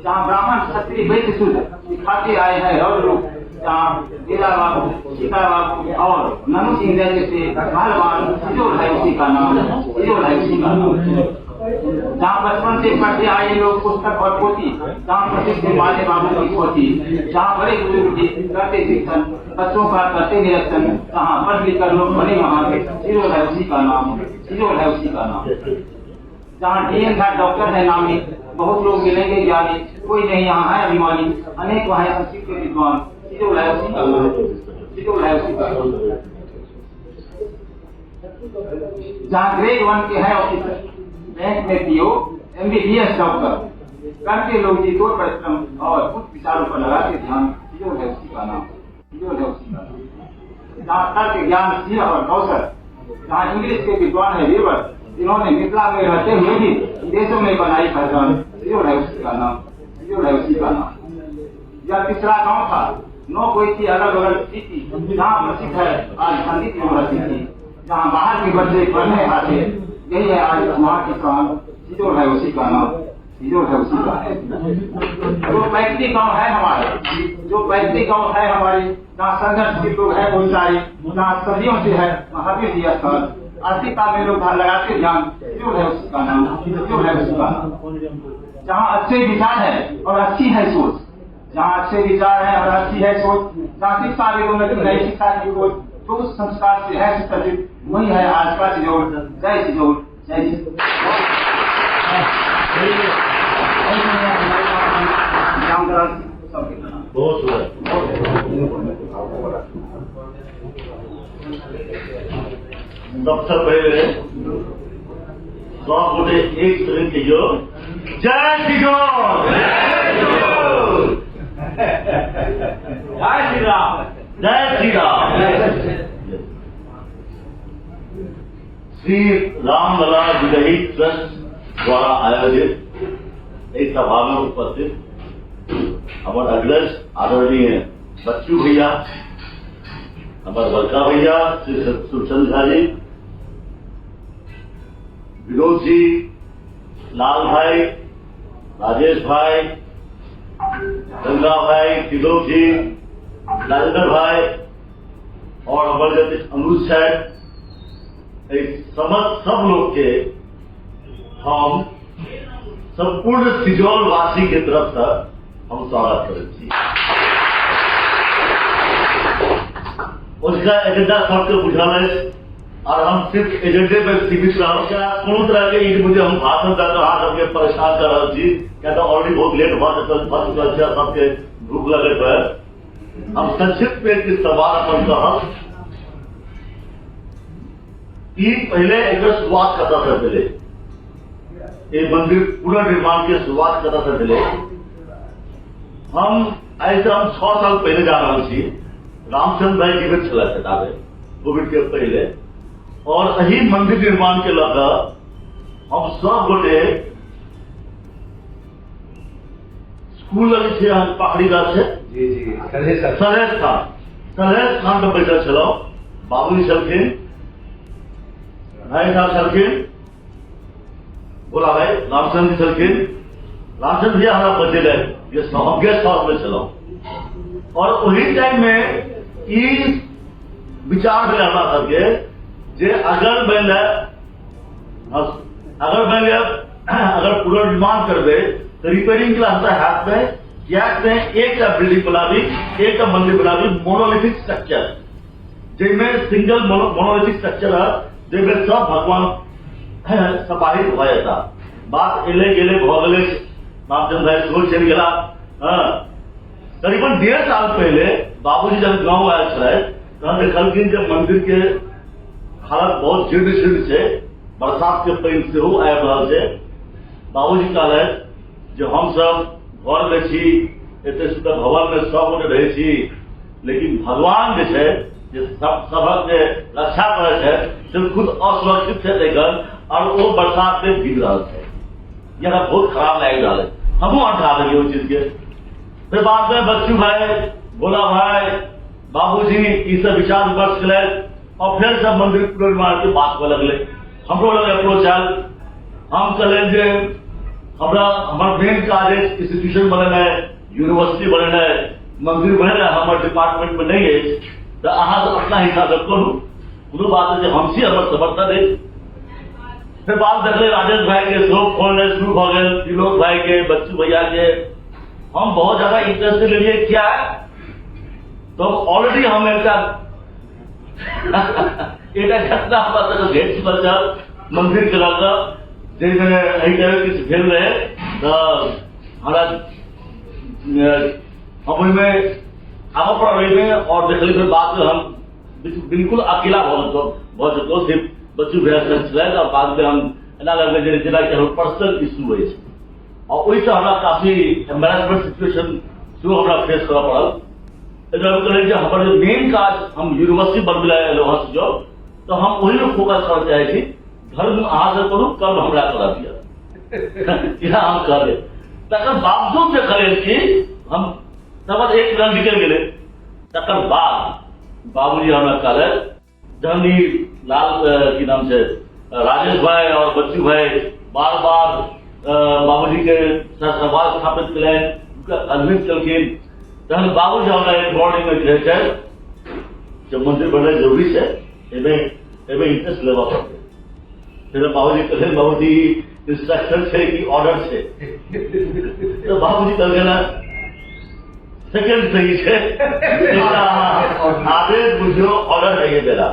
जहाँ ब्राह्मण क्षत्रिय वैश्य शूद्र सिखाते आए हैं और लोग जहाँ वीरा बाबू सीता बाबू और नमू सिंह जैसे पहलवान जो है उसी का नाम जो है उसी का नाम जहाँ बचपन से पढ़ते आए लोग पुस्तक और पोथी जहाँ प्रसिद्ध माले बाबू की पोथी जहाँ बड़े बुजुर्ग जी करते शिक्षण बच्चों का करते निरीक्षण जहाँ पढ़ लिख कर लोग बने वहाँ जीरो है उसी का नाम जीरो है उसी का नाम जहाँ डीएम था डॉक्टर है नामी बहुत लोग मिलेंगे ज्ञानी कोई नहीं यहाँ है अभिमानी अनेक वहाँ संस्कृत के विद्वान जीरो है उसी का नाम जीरो है उसी का नाम जहाँ ग्रेड 1 के है ऑफिसर बैंक में पीओ MBBS डॉक्टर करके लोग जी तोड़ परिश्रम और उच्च विचारों पर लगाते ध्यान जो है उसी का नाम जो है उसी का नाम जहाँ तर्क ज्ञान सिंह और कौशल जहाँ इंग्लिश के विद्वान है वीरवर जिन्होंने मिथिला में रहते हुए भी देशों में बनाई पहचान जो है उसी का नाम जो है उसी का नाम यह तीसरा गांव था 9 कोई थी अलग अलग स्थिति जहाँ प्रसिद्ध है आज पंडित यूनिवर्सिटी जहाँ बाहर के बच्चे पढ़ने आते यही है आज वहाँ की शान जो है उसी का नाम जो है उसी का जो पैतृक गाँव है हमारे जो पैतृक गाँव है हमारे जहाँ संघर्ष के लोग हैं बहुत सारे जहाँ सदियों से है महावीर जी स्थल आर्थिकता में लोग लगाते ध्यान जो है उसी का नाम जो है उसी का नाम जहाँ अच्छे विचार है और अच्छी है सोच जहाँ अच्छे विचार है और अच्छी है सोच जहाँ शिक्षा में नई शिक्षा की सोच जो उस संस्कार से है सुसज्जित वही है आज का सिजोर जय सिजोर जय सबसे पहले 100 गोटे एक शरीर के जो जय सिजोर जय श्री राम जय श्री राम श्री रामलला विदही ट्रस्ट द्वारा आयोजित एक सभा में उपस्थित हमारे अग्रज आदरणीय बच्चू भैया हमारे बलका भैया श्री सुरचंद झा जी विनोद जी लाल भाई राजेश भाई गंगा भाई त्रिलोक जी राजेंद्र भाई और हमारे जैसे अनुज साहब समस्त सब लोग के हम संपूर्ण सिजौल वासी के तरफ से हम स्वागत करें उसका एजेंडा सबके बुझल है और हम सिर्फ एजेंडे में सीमित रहो क्या कोनो तरह के मुझे हम भाषण कर रहा सबके परेशान कर रहा जी क्या तो ऑलरेडी बहुत लेट हुआ सबके भूख लगे पर हम संक्षिप्त में इस सवाल अपन कहब कि पहले एक शुरुआत करता था पहले ये मंदिर पुनर्निर्माण की शुरुआत करता था पहले हम ऐसे हम 6 साल पहले जा रहा थी रामचंद्र भाई जीवित चला किताबे कोविड के पहले और यही मंदिर निर्माण के लगा हम सब गोटे स्कूल लगी थी यहाँ पहाड़ी गाछ से जी जी सर सलहेश खान पे बैठल छलो बाबूजी छलखिन भाई साहब छलखिन बोला भाई रामचंद्र जी छलखिन रामचंद्र जी हमारा बदले हम गेस्ट हाउस में छलो और वही टाइम में ई विचार भेल हमरा सबके जे अगर पुनर्निर्माण करबे तो रिपेयरिंग के हमरा हाथ में क्या एक बिल्डिंग बनाबी एक मंदिर बनाबी मोनोलिथिक स्ट्रक्चर जिसमें सिंगल मोनोलिथिक स्ट्रक्चर है जिसमें सब भगवान समाहित हो जाता बात एले गेले भगले रामचंद्र भाई छोड़ चल गया करीबन 1.5 साल पहले बाबूजी जब गाँव आयल छे तहन देखलखिन जे मंदिर के हालत बहुत जीर्ण शीर्ण है बरसात के पानी से आबि रहल छै बाबूजी कहलथि जे हम सब घर में छी एते सुंदर भवन में सब गोटे रहे छी लेकिन भगवान जे छै जे सबक जे रक्षा करे छै से खुद असुरक्षित छै देखल और वो बरसात में भीग रहा है यहाँ बहुत खराब लग रहा है हमहूँ हटा देंगे उस चीज के फिर बाद में बच्चू भाई भोला भाई बाबूजी ये सब विचार विमर्श कले और फिर सब मंदिर पुनर्निर्माण की बात को लगले हमरो लगे अप्रोच आयल हम कहले जे हमरा हमर मेन काज इंस्टीट्यूशन बने है यूनिवर्सिटी बने है मंदिर बने है हमारे डिपार्टमेंट में नहीं है तो अहाँ सब अपना हिसाब से करू कोनो बात है हम सी हमर समर्थन है फिर बात देखले राजेश भाई के शोक खोलने शुरू हो गए त्रिलोक भाई के बच्चू भैया के हम बहुत ज्यादा इंटरेस्ट ले लिए क्या है तो ऑलरेडी हम एक घटना हमारा भेट बच्चा मंदिर के लग जिसमें किसी भेल रहे तो हमारा हम आगे पड़ रही में और देखली फिर बाद में हम बिल्कुल अकेला बहुत सकते सिर्फ बच्चू भैया और बाद में हम एना लगे जिला के हम पर्सनल इशू हुए और वही से हमारा काफी एम्बेरसमेंट सिचुएशन शुरू हमारा फेस करना पड़ल हमारे जो मेन काज हम यूनिवर्सिटी बनवे वहां से जो तो हम वही में फोकस करना चाहे थी धर्म अहाँ से करूँ कल हमरा करा दिया हम करे तक बावजूद करे कि हम तब एक रन निकल गए तक बाद बाबूजी हमें कहले जहनी लाल की नाम से राजेश भाई और बच्चू भाई बार बार बाबूजी के साथ संवाद स्थापित करें उनका कन्विंस करके तहन बाबूजी हमारा एक मॉर्निंग में कहे जब मंदिर बनना जरूरी है एवं इंटरेस्ट लेवा पड़ते फिर बाबूजी कहे बाबूजी इंस्ट्रक्शन है कि ऑर्डर है तो बाबूजी कहे ना सेकंड सही है आदेश बुझो ऑर्डर है ये मेरा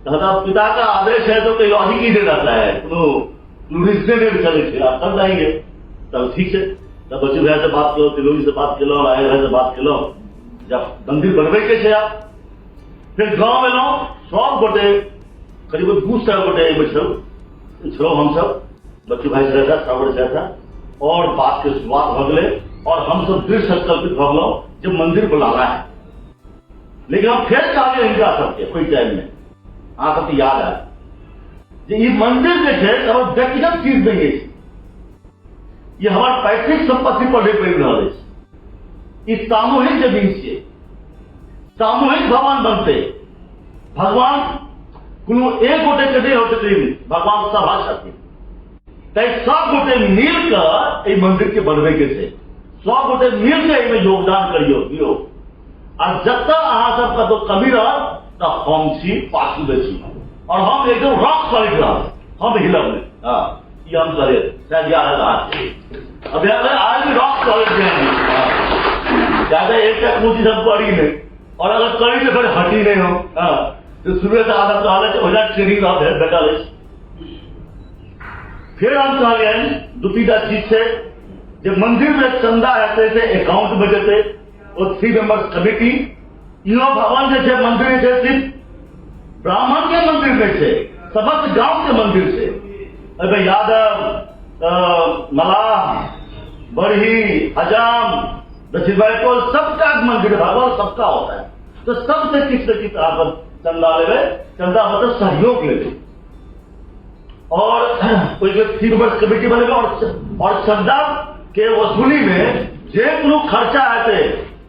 तो पिता का आदेश है तो कोई लॉजिक ही दे जाता है रीजनेबल चले आप सब जाएंगे तब ठीक है तब बच्चू भाई से बात करो तिलोरी से बात करो राय भाई से बात करो जब मंदिर बनवे के आप फिर गाँव में लो सब गोटे करीब 200 गोटे छो हम सब बच्चू भाई से रहता सब गोटे रहता और बात की शुरुआत हो गए और हम सब दृढ़ संकल्पित हो गलो जब मंदिर बुलाना है लेकिन हम फिर आगे नहीं जा सकते कोई टाइम में आप सबको याद है ये मंदिर जो है हमारे व्यक्तिगत चीज नहीं है ये हमारे पैतृक संपत्ति पर डिपेंड रहा है इस सामूहिक जमीन से सामूहिक भगवान बनते भगवान कोनो एक गोटे के नहीं होते भगवान सभा छथिन तय सब गोटे मिलकर मंदिर के बनवे के से सब गोटे मिलकर इनमें योगदान करियो दियो और जब तक अहाँ सबका तो कमी रह तो हम छी पाछू में छी और हम एकदम रॉक सॉलिड रहा हम हिलब में ये हम करे शायद 11,000 अब आज भी रॉक सॉलिड ज्यादा एक तक मुझी सब पड़ी नहीं और अगर करी तो फिर हटी नहीं हो तो सुबह से आधा कहा हो जाए ट्रेनिंग है बेटा फिर हम कहा गया दो तीन चीज से जब मंदिर में चंदा रहते थे अकाउंट में देते और 3 मेंबर्स कमेटी इनो भवन जैसे मंदिर से सिर्फ ब्राह्मण के मंदिर में से समस्त गांव के मंदिर से अरे यादव मलाह बरही हजाम दक्षिण को सबका मंदिर भगवान सबका होता है तो सबसे किस चंदा ले चंदा मतलब सहयोग ले और कोई 3 मेंबर्स कमेटी बनेगा और चंदा के वसूली में जे कोनो खर्चा हेतै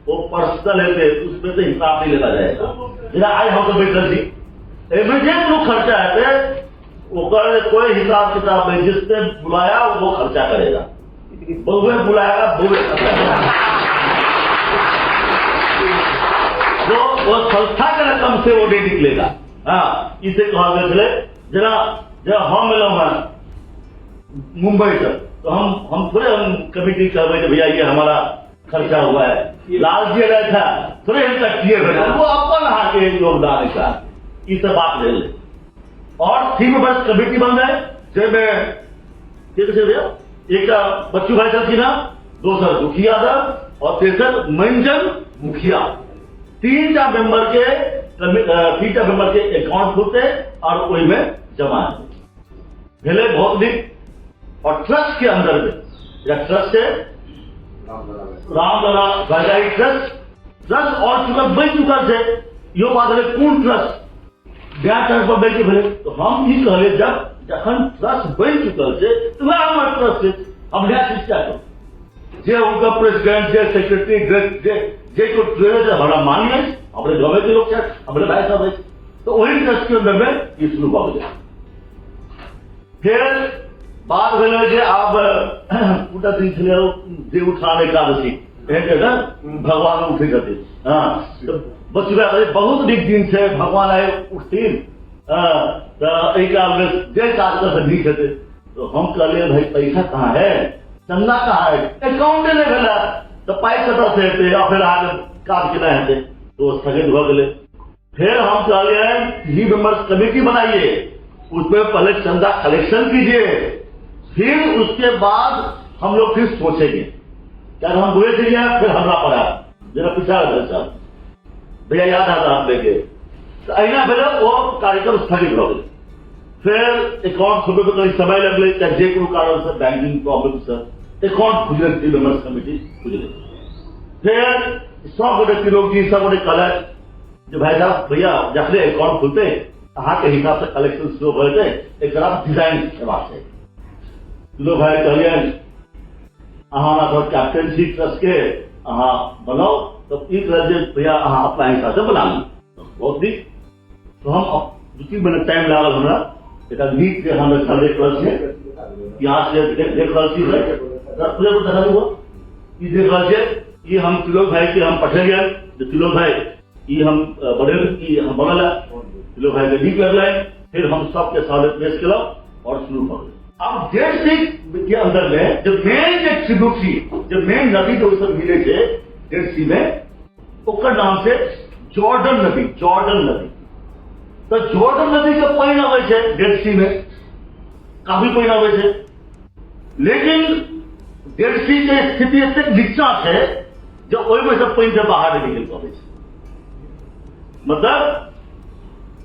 वो पर्सनल हेतै, उसमें से हिसाब नहीं लेना जाएगा। जेना आइ हम तो बैठल छी, एहिमे जे कोनो खर्चा हेतै ओकर कोई हिसाब किताब नहीं, जिसने बुलाया वो खर्चा करेगा, बहुए बुलाएगा बहुए खर्चा करेगा। वो संस्था के रकम से वो नहीं निकलेगा। हाँ, इसे कहा गया जरा जब हम मिलो हैं मुंबई से, तो हम थोड़े हम कमिटी कर रहे थे भैया ये हमारा खर्चा हुआ है, लाल जी रहा था थोड़े इनका किए हुए, वो अपन हाथ के योगदान का ये सब बात ले ले। और थीम बस कमेटी बन गए जिसमें भैया एक बच्चू भाई सर ना, दूसरा दुखी यादव और तीसरा मंजन मुखिया, तीनटा मेंबर के अकाउंट खुलते और वही में जमा भेले बहुत दिन। और ट्रस्ट के अंदर में या ट्रस्ट से रामलला भंडारी ट्रस्ट और चुका बन चुका है, यो बात है कौन ट्रस्ट ब्याह ट्रस्ट पर बैठ के भेले। तो हम ये कहले जखन ट्रस्ट बन चुकल है तो वह हमारा ट्रस्ट है, हम नया शिक्षा करो जे उनका प्रेसिडेंट जे सेक्रेटरी जे को ट्रेजर हमारा मानिए अपने गाँव के लोग अपने भाई साहब है, तो वही ट्रस्ट के अंदर में ये शुरू हो गया। फिर बात भेल आप पूरा दिन छे देव उठान एकादशी भगवान उठे करते। हाँ, तो बचुआ बहुत नीक दिन है, भगवान आए उठतीन जे काज कर नीक हेतै। तो हम कहलिए भाई पैसा कहाँ है, चंदा कहाँ है, अकाउंटे नहीं भेला तो पाई कतऽ से हेतै या फिर आगे काज केना हेतै, तो स्थगित भ गेलै। फिर हम कहलिए ही मेंबर्स कमेटी बनाइए, उसमें पहले चंदा कलेक्शन कीजिए, फिर उसके बाद हम लोग फिर सोचेंगे। क्या हम बुरे थे फिर हमला पड़ा जरा पिछड़ा साहब भैया याद आता आप देखे, तो अहिना भेल वो कार्यक्रम स्थगित हो गए। फिर अकाउंट खोलने में कहीं समय लगले, चाहे जे कोनो कारण से बैंकिंग प्रॉब्लम से अकाउंट खुजले मेंबर्स कमेटी खुजले। फिर सब गोटे लोग जी सब गोटे कहल भाई साहब भैया जखने अकाउंट खुलते अहाँ के हिसाब से कलेक्शन शुरू हो जाए, एक डिजाइन हेबाक चाहिए। लोग भाई कहलिए अहाँ कैप्टनसी ट्रस्ट के अहाँ बनाओ, तो एक भैया अहाँ अपना हिसाब से बना ली, बहुत नीक। तो हम 2-3 मिनट टाइम लागल हमरा, एक नीक जे हम देख रहल छियै, यहाँ से देख रहल छी देख रहल छियै, ये हम तिलोक भाई के हम पठेलिए, जो तिलोक भाई ये हम बड़े हम बनल है, तिलोक भाई के नीक लगल। फिर हम सबके सामने पेश केलक और शुरू हो गए। अब डेढ़ के अंदर में जो मेन ट्रिब्यूटरी जो मेन नदी जो सब मिले थे डेढ़ सी में, ओकर नाम से जॉर्डन नदी। तो जॉर्डन नदी के पानी आवे छे डेढ़ सी में, काफी पानी आवे छे, लेकिन डेढ़ सी के स्थिति एतेक नीचा है जो ओहि में से पानी से बाहर नहीं निकल पावे छे। मतलब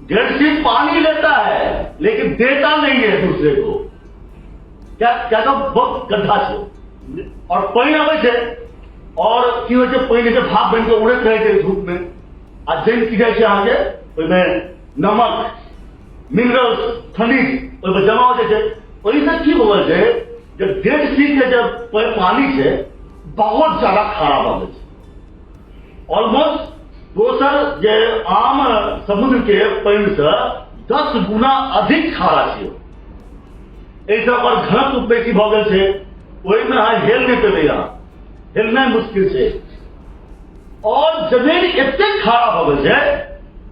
डेढ़ सी पानी लेता है लेकिन देता नहीं है दूसरे को। क्या तो बहुत गड्ढा छे और पानी आवे छे और की होय छे पानी के भाप बन के उड़त रहे छे धूप में, आ जैन की जाय छे अहाँ के ओहि में नमक मिनरल्स खनिज ओहि में जमा हो जाय छे। ओहि से की होय छे जब डेढ़ सी के जब पानी छे बहुत ज्यादा खारा भ जाय छे, ऑलमोस्ट दोसर जे आम समुद्र के पानी से 10 गुना अधिक खारा छे। एक पर घनत्व बेसी भ गेल छै, ओहि में अहाँ हेल नहीं पेबै, यहाँ हेलनाइ मुश्किल छै। और जमीन एतेक खारा भ गेल छै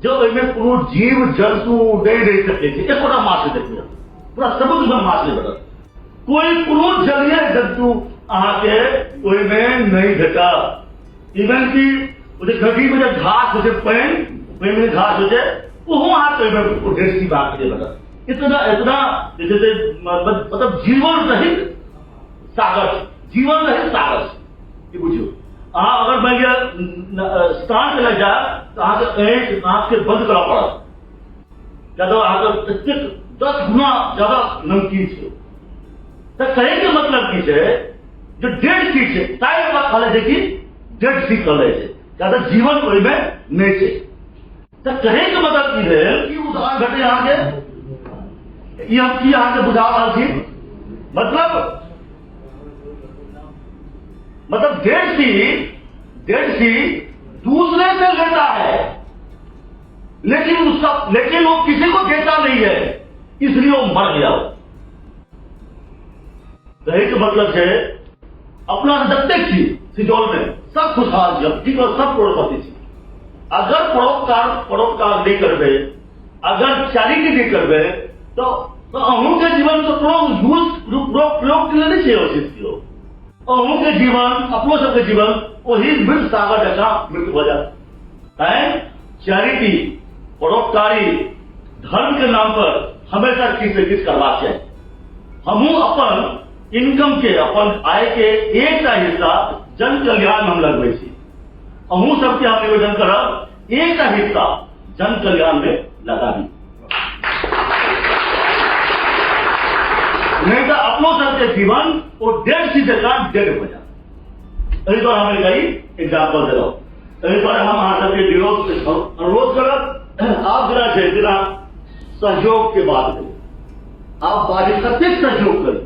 जो ओहिमे कोनो जीव जंतु नहीं रहि सकै छै, एकोटा माछ नहि देखबै, पूरा समुद्र में माछ नहीं भेटत, कोई कोनो जलीय जंतु अहाँ के ओहिमे नहीं भेटत। इवन की नदी में जो घास हो पानी में घास हो ओहो अहाँ डेढ़ सी बात नहीं भेटत। इतना जैसे मतलब जीवन रहित सागर की बुझियो। अहाँ अगर मान लिया स्नान के लग जाए तो अहाँ के आँख के बंद करना पड़त, या तो अहाँ 10 गुना ज्यादा नमकीन छे। तो कहे के मतलब की छे जो डेढ़ सी छे ताई बात कहले छे कि डेढ़ सी कहले छे, या तो जीवन ओहि में नहीं छे। तो कहे के मतलब की भेल कि उदाहरण घटे अहाँ के ये हम की अहाँ के बुझा रहल छी, मतलब मतलब डेढ़ सी दूसरे से लेता है, लेकिन वो किसी को देता नहीं है, इसलिए वो मर गया। यही तो मतलब है, अपना जब थी सिजोल में सब खुशहाल थी और सब करोड़पति थी। अगर परोपकार नहीं करबे, अगर चैरिटी नहीं करबे, तो अहू के जीवन तो प्रयोग के लिए नहीं चाहिए उचित कियो। अहू के जीवन, अपनों सबके जीवन वही मृत सागर जैसा मृत्यु हो जाता है। चैरिटी, परोपकारी धर्म के नाम पर हमेशा किसी से किस करवा चाहिए। हमू अपन इनकम के, अपन आय के एक हिस्सा जन कल्याण में हम लगवे छी। हमू सबके हम निवेदन करब, एक हिस्सा जन कल्याण में लगा दी, नहीं तो अपनों सबके जीवन वो 1.5 से काम 1.5 हो जाए। यही बार हमें कई एग्जाम्पल दे रहा, यही बार हम अहाँ सबके विरोध अनुरोध करब, आप जरा से बिना सहयोग के बात करें, आप बाजी सत्य सहयोग करें,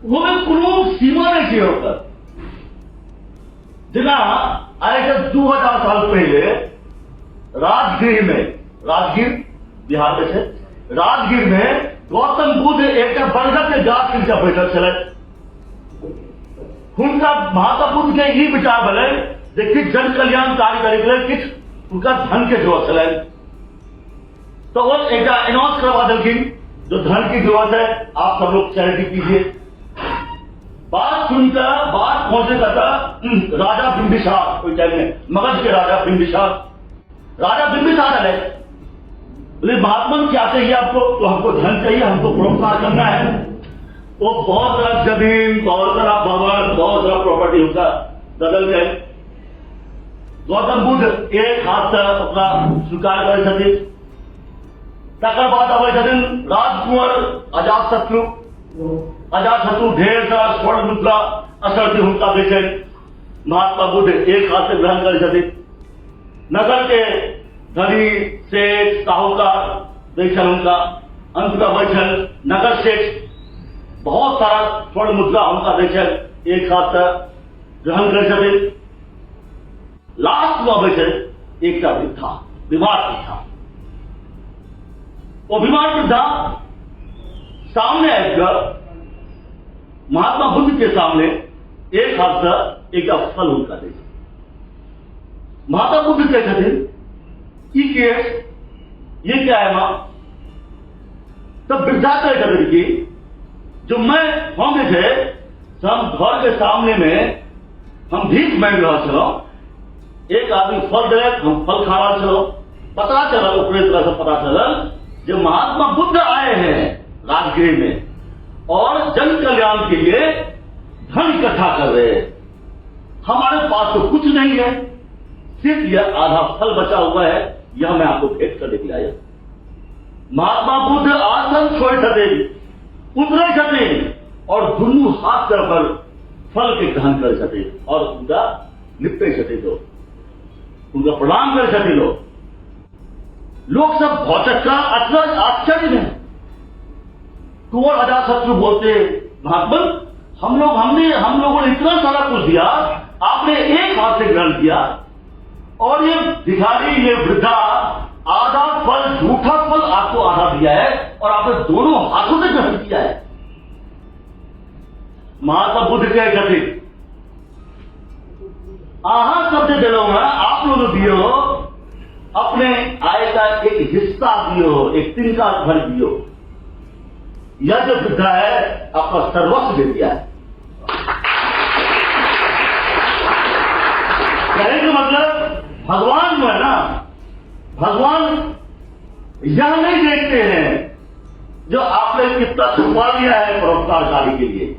वो में कोनो सीमा नहीं चाहिए होकर। जिना आज से 2000 साल पहले राजगीर बिहार में से, राजगीर में गौतम बुद्ध एक बरगद के गाछ के नीचे बैठल छले। हुनका महात्मा बुद्ध के ई विचार भेलै जे किछु जन कल्याण कार्य करे के लेल किछु उनका धन के जरूरत छलै, तो वो एक अनाउंस करवा देलखिन जो धन की जरूरत है आप सब लोग चैरिटी कीजिए। बात सुनकर बात पहुंचे था राजा बिंबिसार, कोई टाइम में मगध के राजा बिंबिसार है, बोले महात्मा क्या चाहिए आपको? तो हमको धन चाहिए, हमको परोपकार करना है। वो बहुत सारा जमीन, बहुत सारा भवन, बहुत सारा प्रॉपर्टी उनका बदल गए। गौतम बुद्ध एक हाथ से अपना स्वीकार करे, तकर बाद अबै छथिन राजकुंवर अजातशत्रु ढेर सारा स्वर्ण मुद्रा असर हुनका दै छै। महात्मा बुद्ध एक हाथ से ग्रहण करे छथिन। नगर के धनी सेठ साहूकार दै छल हुनका, अंत में अबै छल नगर सेठ बहुत सारा स्वर्ण मुद्रा हुनका दै छल, एक हाथ से ग्रहण करे छथिन। लास्ट में अबै छै एकटा वृद्धा, बीमार वृद्धा। वो बीमार वृद्धा सामने आकर महात्मा बुद्ध के सामने एक हाथ से एक फल उनका दे। महात्मा बुद्ध कहते थे ये क्या है मां? तब वृद्धा कहते थे कि जो हम थे हम घर के सामने में हम भीख मांग रहा चलो, एक आदमी फल दे, हम फल खा रहा चलो। पता चला, ऊपरी तरह से पता चला जो महात्मा बुद्ध आए हैं राजगीर में और जन कल्याण के लिए धन इकट्ठा कर रहे हैं। हमारे पास तो कुछ नहीं है, सिर्फ यह आधा फल बचा हुआ है, यह मैं आपको भेंट करने के लिए आया। महात्मा बुद्ध आसन छोड़ छथिन, उतरे छथिन और दुनू हाथ कर फल के ग्रहण कर छथिन और उनका निपटे छथिन, लोग उनका प्रणाम कर छथिन। लोग सब भौचक्का आश्चर्य में। कुंवर अजातशत्रु बोलते, महात्मा हम लोगों ने इतना सारा कुछ दिया, आपने एक हाथ से ग्रहण किया, और ये भिखारी, ये वृद्धा आधा फल, झूठा फल आपको आधा दिया है और आपने दोनों हाथों से ग्रहण किया है। महात्मा बुद्ध कहे छथिन आहा शब्द दिलोगा, आप लोग दियो, अपने आय का एक हिस्सा दियो, एक तिनका भर दियो। यह जो वृद्धा है आपका सर्वस्व दे दिया है। कहने का मतलब भगवान जो है ना, भगवान यह नहीं देखते हैं जो आपने कितना छुपा लिया है परोपकार कार्य के लिए,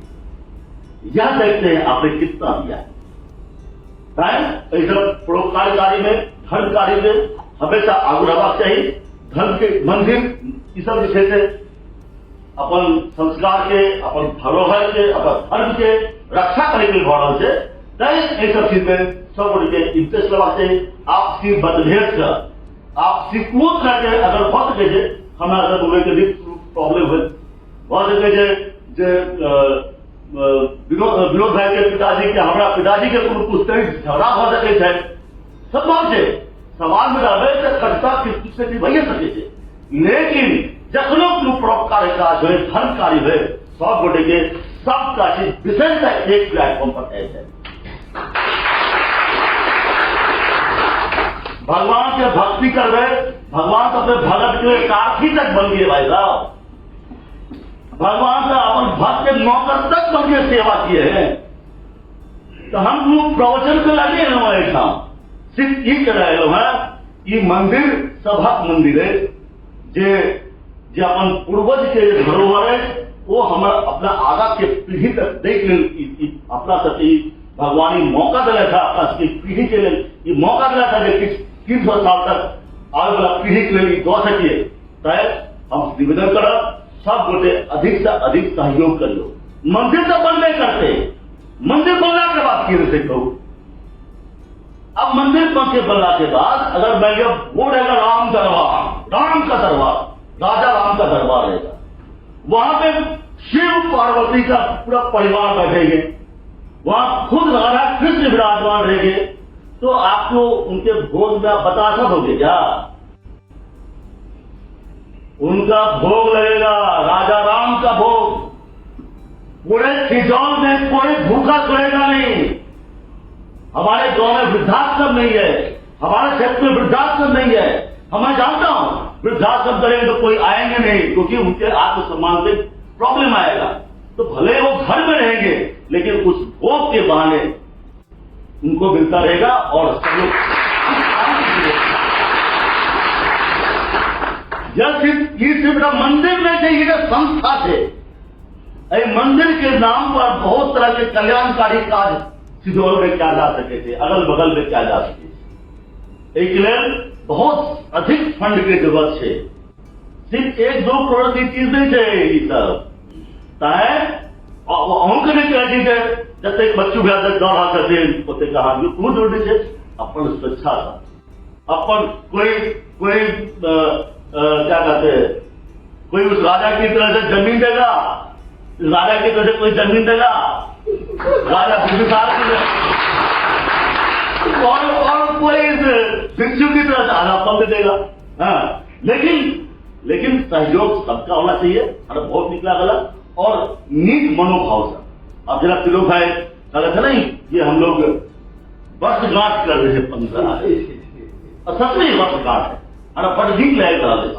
यह देखते हैं आपने कितना दिया है। परोपकार कार्य में, धर्म कार्य में हमेशा आगू रहबाक चाहिए। धर्म के मंदिर ई सब जे छै से अपन संस्कार के, अपन धरोहर के, अपन धर्म के रक्षा करे के भऽ रहल छै, तैं एहि सब चीज में सब गोटे के इंटरेस्ट लेबाक चाहिए। आपसी मतभेद से, आपसी क्रोध करके अगर भऽ सकै छै, हमरा सब के प्रॉब्लम भऽ सकै छै जे विनोद भाई के पिताजी के हमरा पिताजी के कोनो पुस्तक झगड़ा भ सकै छै संभव छै समाज में रहबै तऽ खर्चा किछु से भइए सकै छै लेकिन जखनो कोनो परोपकारी काज होय धर्म कार्य होय सब गोटे के सबका चीज विशेषता एक प्लेटफॉर्म पर आयल जाए भगवान के भक्ति करवे भगवान तो अपने भगत के सारथी तक बन गए भाई साहब भगवान का अपन भक्त के नौकर तक बन के सेवा किए हैं तो हम लोग प्रवचन के लगे हैं हमारे काम सिर्फ ये कह रहे हैं ये मंदिर सभक मंदिर है जे जे अपन पूर्वज के धरोहर है वो हमारा अपना आगा के पीढ़ी तक देख ले अपना सती भगवान मौका दिला था अपना पीढ़ी के लिए ये मौका दिला था कि 300 साल तक आने वाला पीढ़ी के लिए दो सकिए तय हम निवेदन कर सब गोटे अधिक से अधिक सहयोग करियो मंदिर तो बनने करते मंदिर बनने के बाद की से कहूँ अब मंदिर बनने के बाद अगर मैं वो रहेगा राम का दरबार राजा राम का दरबार रहेगा वहां पे शिव पार्वती का पूरा परिवार बैठेंगे वहां खुद राधा कृष्ण विराजमान रहेंगे तो आपको उनके भोग में बता सकोगे क्या उनका भोग लगेगा राजा राम का भोग पूरे सिजौल में कोई भूखा सोएगा नहीं हमारे गांव में वृद्धाश्रम नहीं है हमारे क्षेत्र में वृद्धाश्रम नहीं है मैं जानता हूं वृद्धाश्रम करेंगे तो कोई आएंगे नहीं क्योंकि उनके आत्मसम्मान से प्रॉब्लम आएगा तो भले वो घर में रहेंगे लेकिन उस भोग के बहाने उनको मिलता रहेगा और ये सिर्फ मंदिर में से ये संस्था थे मंदिर के नाम पर बहुत तरह के कल्याणकारी कार्य सिजौल में किया जा सके थे अगल बगल में किया जा सके एक लिए बहुत अधिक फंड की जरूरत है सिर्फ 1-2 करोड़ की चीज नहीं है ये सब अहूँ के नहीं कह दी जब तक बच्चों भी आदत दौड़ा करते ओते कहा क्यों जरूरी है अपन स्वेच्छा था अपन कोई क्या कहते हैं कोई उस राजा की तरह से जमीन देगा राजा की तरह से कोई जमीन देगा राजा बिजनेसार की और कोई भिक्षु की तरह से आधा फंड देगा हाँ लेकिन सहयोग सबका होना चाहिए और बहुत निकला गलत और नीक मनोभाव से अब जरा तिलोक भाई कहा था नहीं ये हम लोग वर्षगांठ कर रहे हैं 15 और सच में वर्षगांठ है और बड़ नीक लग रहा है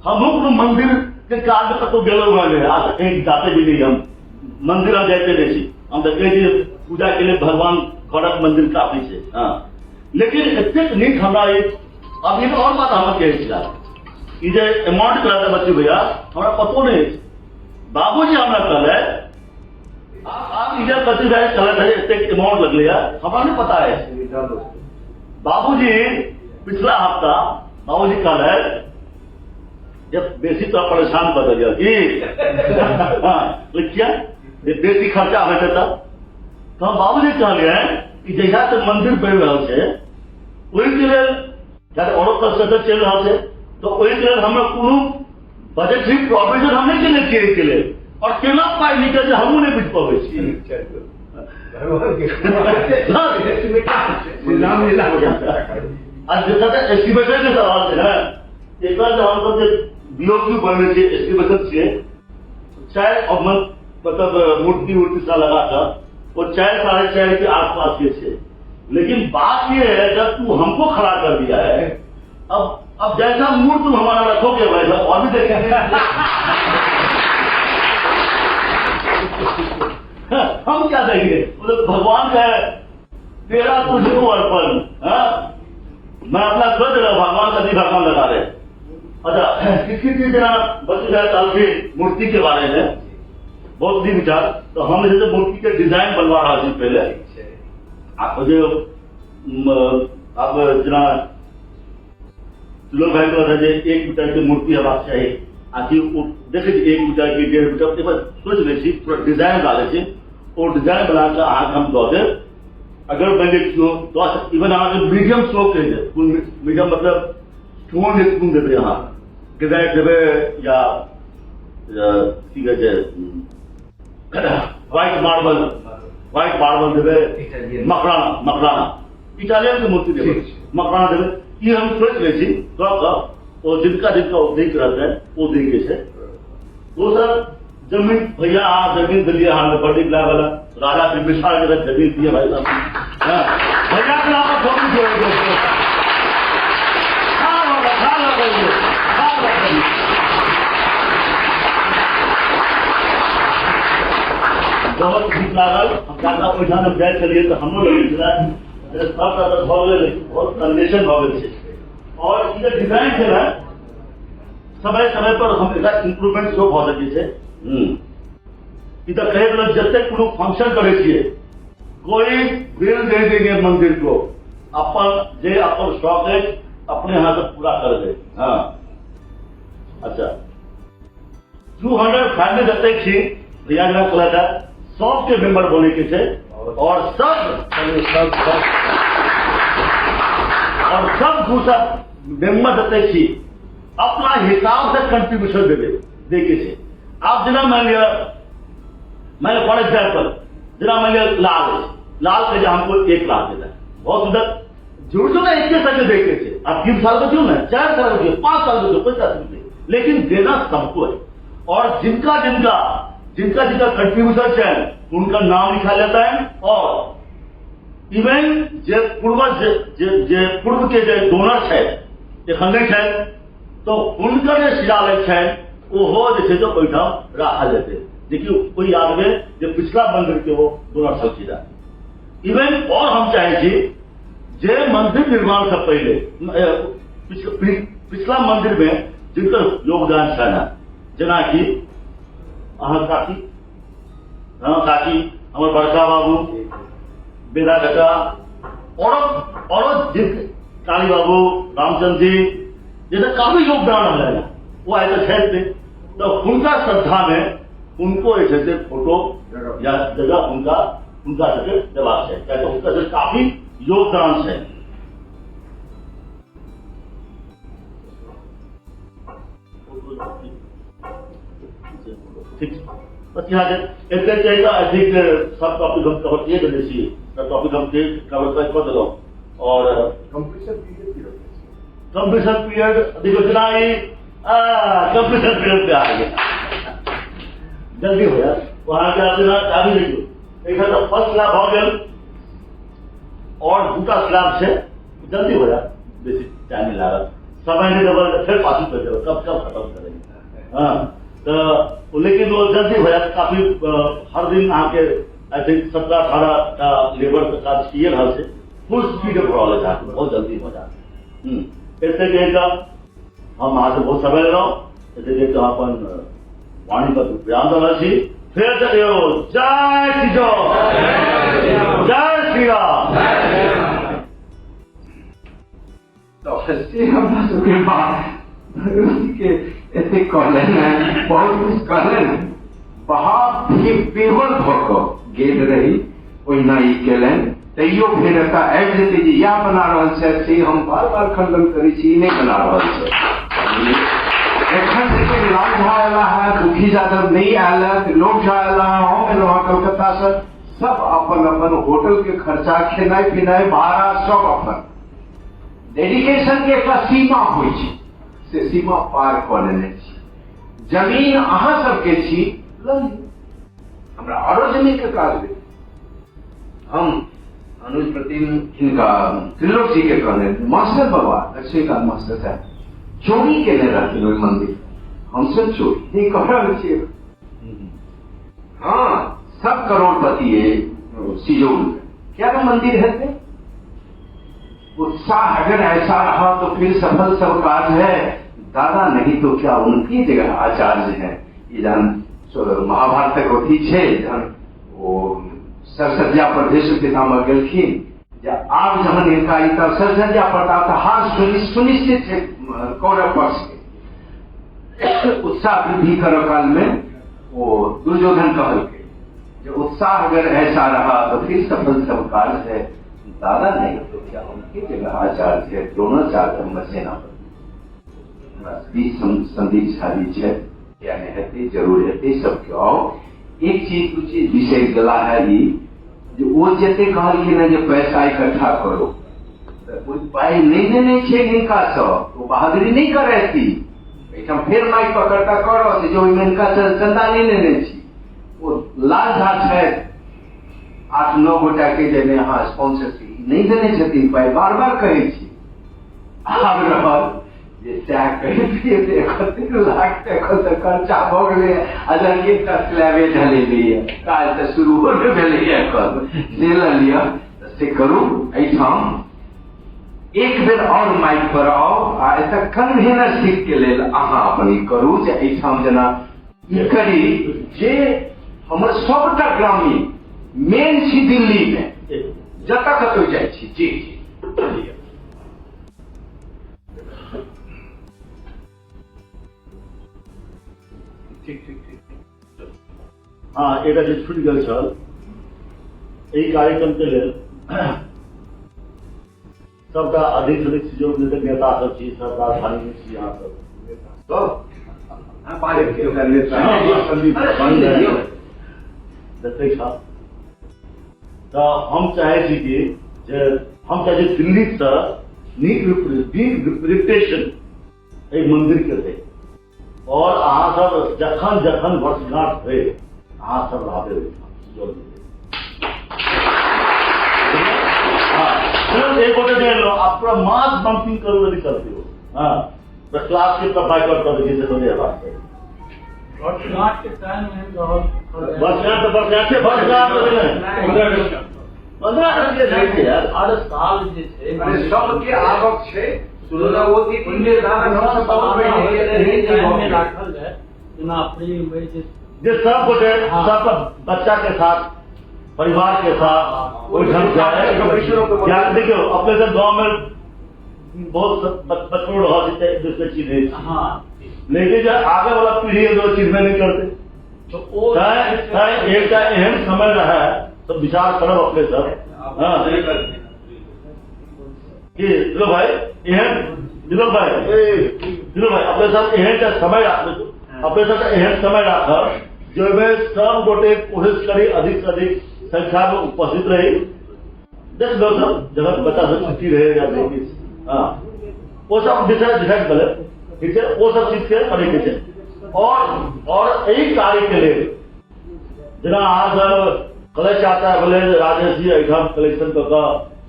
हम लोग मंदिर के कार्य पर तो गए हुए हैं आज कहीं जाते भी नहीं हम मंदिर हम जाते नहीं हम तो कहे पूजा के लिए भगवान गौरव मंदिर काफी से हाँ लेकिन इतने नीक हमारा अब ये और बात हमें कह ये अमाउंट करा था बच्चे भैया हमारा पतो नहीं बाबूजी हमारा कल है आप इधर बच्चे भाई कल है इतने अमाउंट लग लिया हमारा नहीं पता है बाबूजी पिछला हफ्ता बाबूजी कल है जब बेसी तो परेशान बदल गया कि हाँ क्या बेसी खर्चा होता था तो हम बाबूजी कहलिए कि जहिया से मंदिर बढ़ रहा है वही के लिए जब औरों का सदस्य चल रहा है तो वही के लिए हमें कोनो बजटरी प्रोविजन हमने के लिए किए के लिए और केना पाई निकल हम नहीं बुझ पावे आज जैसा एस्टिमेशन के सवाल है एक बार जब हम लोग बीओक्यू बनने के एस्टिमेशन से चाय और मतलब मूर्ति सा लगा था वो 4-4.5 के आसपास के थे लेकिन बात ये है जब तू हमको खड़ा कर दिया है अब जैसा मूड तुम हमारा रखोगे वैसा और भी देखेंगे हम क्या देंगे मतलब भगवान का है तेरा तुझको अर्पण मैं अपना सोच रहा भगवान का भगवान लगा रहे अच्छा किसी चीज बच्चे साल की मूर्ति के बारे में बहुत दिन विचार तो हम जैसे मूर्ति के डिजाइन बनवा रहा थी पहले जो अब जना लोग भाई को 1 मीटर की मूर्ति हमारा चाहिए आखिर देखे 1 मीटर की 1.5 मीटर सोच रही पूरा डिजाइन डाले थे और डिजाइन बनाकर आग हम दो दे अगर मैंने तो इवन हमारे मीडियम स्ट्रोक के मीडियम मतलब स्टोन स्पून देते यहाँ डिजाइन देवे या ठीक है व्हाइट मार्बल देवे मकराना इटालियन के मूर्ति देवे मकराना देवे ये हम सोच ले छी तो जिनका उद्देश्य रहता है वो देखे से दोसर जमीन भैया जमीन दिल्ली बड़ी वाला राजा बिम्बिसार जगह जमीन दिए भाई साहब भैया के नाम पर बहुत ठीक लागल हम ज्यादा पैसा में जाए चलिए तो हम लोग बहुत कंडीशन भ गेल और ये डिजाइन जो है समय समय पर हम इम्प्रूवमेंट शो भ सकै छै इधर कहे जते कोनो फंक्शन करे छिए कोई बिल दे देंगे मंदिर को अपन शौक है अपने यहाँ से पूरा कर दे। हाँ अच्छा 200 फैमिली जते छी भैया जरा कहला था सबके मेंबर बने के छै और सब दूसरा मेंबर जते छी अपना हिसाब से कंट्रीब्यूशन देके छै। आप जना मान लिया मैंने फॉर एग्जाम्पल जना मान लिया लाल के हमको 1 लाख देता है बहुत सुंदर जुड़ जो ना 21 साल देखे थे आप 3 साल का क्यों ना 4 साल का 5 साल का 50 साल लेकिन देना सबको है और जिनका कंट्रीब्यूशन है उनका नाम लिखा जाता है और इवन जे पूर्व के जो डोनर है एखन नहीं है तो उनका जो शिलालेख है वो जो ओहिठाम राखल जेतै देखियो कोई आदमी जो पिछला मंदिर के वो डोनर सब चीज इवन और हम चाहे छी जे मंदिर निर्माण से पहले पिछला मंदिर में जिनका योगदान है ना जना कि काकी हमारे बड़का बाबू बेदा काका और काली बाबू रामचंद्र जी जैसे काफी योगदान है वो ऐसे थे तो उनका श्रद्धा में उनको ऐसे फोटो या जगह उनका जवाब है क्या उनका काफी योगदान है। ठीक बस यहाँ अधिक सब टॉपिक हम कवर किए गए छी टॉपिक हम कवर कर दिलों और कंप्लीशन पीरियड देखो जना कंप्लीशन पीरियड पे आ गया जल्दी हो यार वहां के आप आगे देखियो एक तो फर्स्ट स्लैब हो गया और दूसरा स्लैब से जल्दी हो यार बेसी टाइम नहीं लगा समय नहीं डबल फिर पास कर दो कब खत्म करेंगे। हाँ तो लेकिन वो जल्दी हो जाता काफी हर दिन आके आई थिंक 17-18 का लेबर का काज किए रहा से फुल स्पीड पे बढ़ा लेता है बहुत जल्दी हो जाता ऐसे कहेगा हम आज से बहुत समय ले रहा हूँ ऐसे कहते अपन वाणी का व्यायाम करना चाहिए फिर चलियो जय श्री जय श्री राम तो ऐसे हम सबके बाद के ऐसे कहलन बहुत कुछ कहलन बहुत ही बेवल भऽ गेल रही ओहिना ई केलन तैयो फेर एकटा आबि जेतै जे इएह बना रहल छै से हम बार बार खंडन करै छी नहि बना रहल छै एखन से लाल झा एला है दुखी यादव नहीं आयल लोक झा एला हम एलहुँ कलकत्ता से सब अपन अपन होटल के खर्चा खेनाइ पिनाइ भाड़ा सब अपन डेडिकेशन के एकटा सीमा होइ छै से सीमा पार कऽ लेने छी जमीन अहाँ सबके छी हमरा आरो जमीन के काज भेल हम अनुज प्रतिम हिनका त्रिलोक जी के कहने मास्टर बाबा लक्ष्मीकांत मास्टर साहब चोरी केने रहथिन ओहि मंदिर हमसब चोरी नहीं कह रहल छियै। हाँ सब करोड़पति सिजौल क्या वो मंदिर है उत्साह अगर ऐसा रहा तो फिर सफल सब काज है दादा नहीं तो क्या उनकी जगह आचार्य है ये जान महाभारत तक होती है जहन वो सरसज्जा पर भीष्म पितामह गेलखिन आब जहन इनका सरसज्जा पर हार सुनिश्चित है कौरव पक्ष के उत्साह वृद्धि कर काल में वो दुर्योधन कहलके जो उत्साह अगर ऐसा रहा तो फिर सफल सब काज है दादा नहीं तो क्या उनकी जगह आचार्य है द्रोणाचार्य सेनापति संदीप शादी है क्या नहीं जरूर है सबके आओ एक चीज विषय गला है ई जे वो जते कहलिए ना जे पैसा इकट्ठा करो तो पाई नहीं देने छे इनका सब तो बहादुरी नहीं करे थी एठम फिर माइक पकड़ता करो जो इनका चंदा नहीं लेने छी वो लाल घाट है 8-9 गोटा के जेने हाँ स्पॉन्सरशिप नहीं देने छथिन पाई बार बार कहे छी आब रहल जे सएह कहि दिए 31 लाख टका से खर्चा भ गेलै अजर के स्लैबे ढलेलिए काज तऽ शुरू होने भेलैए एकर जे लऽ लिअ से करू एहिठाम एक बेर और माइक पर आओ आ एतऽ कन्वेनरशिप के लेल अहाँ अपन ई करू जे एहिठाम जेना ई करी जे हमर सबटा ग्रामीण मेन छी दिल्ली में जतऽ कतौ जाइ छी जी हाँ एकटा जे छूटि गेल छल एहि कार्यक्रम के लेल सबटा अधिक से अधिक सुयोग देते नेता सब छी सब राजधानी में छी यहाँ सब देखते छ तो हम चाहे छी कि जे हम चाहे दिल्ली से नीक रिप्रेजेंटेशन एक मंदिर के थे और अहाँ सब जखन जखन वर्षगांठ हुए अहाँ सब रहबे एक गोटे दे लो आप पूरा मास बम्पिंग करू यदि करते हो हाँ बस क्लास के तब बाइक कर दीजिए तो ये बात है वर्षगांठ के टाइम में वर्षगांठ से वर्षगांठ 15 के नहीं यार हर साल जे छै सबके आवक छै सुनना वो थी पुण्य दान हम सब में राखल है जेना अप्रैल मई जे सब गोटे सब बच्चा के साथ परिवार के साथ वो ढंग जाए क्या देखियो अपने सब गांव में बहुत बच्चों रहा जितने दूसरे चीजें हाँ लेकिन जब आगे वाला पीढ़ी दो चीज में नहीं करते तो एक एहन समय रहा है तो विचार करो अपने सब हाँ दिलो भाई एहन दिलो भाई अपने सब एहन समय अपने सब एहन समय रख जो में सब गोटे कोशिश करी अधिक से अधिक संख्या में उपस्थित रही 10 लोग सब जगह बच्चा सब छुट्टी रहेगा हाँ वो सब डिसाइड करे ठीक है वो सब चीज के करे के और यही कार्य के लिए जना अहाँ सब कलेक्ट आता है बोले राजेश जी एठाम कलेक्शन का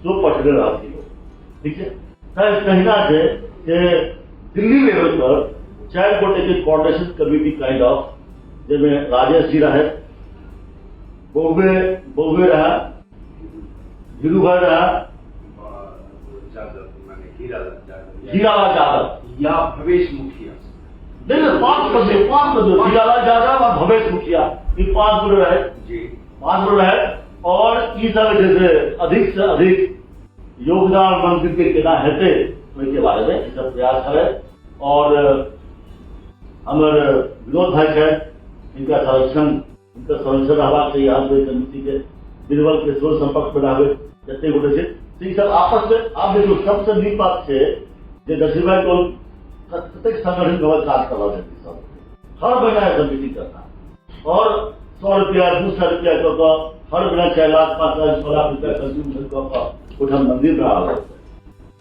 जो पटने रहती हो ठीक है कहना है कि दिल्ली लेवल पर 4 गोटे के कोऑर्डिनेशन कमेटी काइंड ऑफ जिसमें राजेश जी रहे बउवे रहा गिरू भाई रहा हीरालाल यादव या भवेश मुखिया देखिए 5 बजे हीरालाल यादव और भवेश मुखिया ये 5 लोग रहे जी 5 लोग रहे और ये सब जैसे अधिक से अधिक योगदान मंदिर के केना हेते के बारे में ये सब प्रयास करे और हमारे विनोद भाई है इनका संरक्षण रहवा चाहिए यहाँ समिति के बीरबल के सोच संपर्क में रहे जते गोटे से तो सब आपस में आप देखो सबसे नीक बात है जे दक्षिण भाई को प्रत्येक संगठन गलत काज करवा देती सब हर महीना समिति करना और 100 रुपया 200 रुपया हर महीना 4 लाख 5 लाख 6 लाख रुपया कंट्रीब्यूशन उठा मंदिर में आ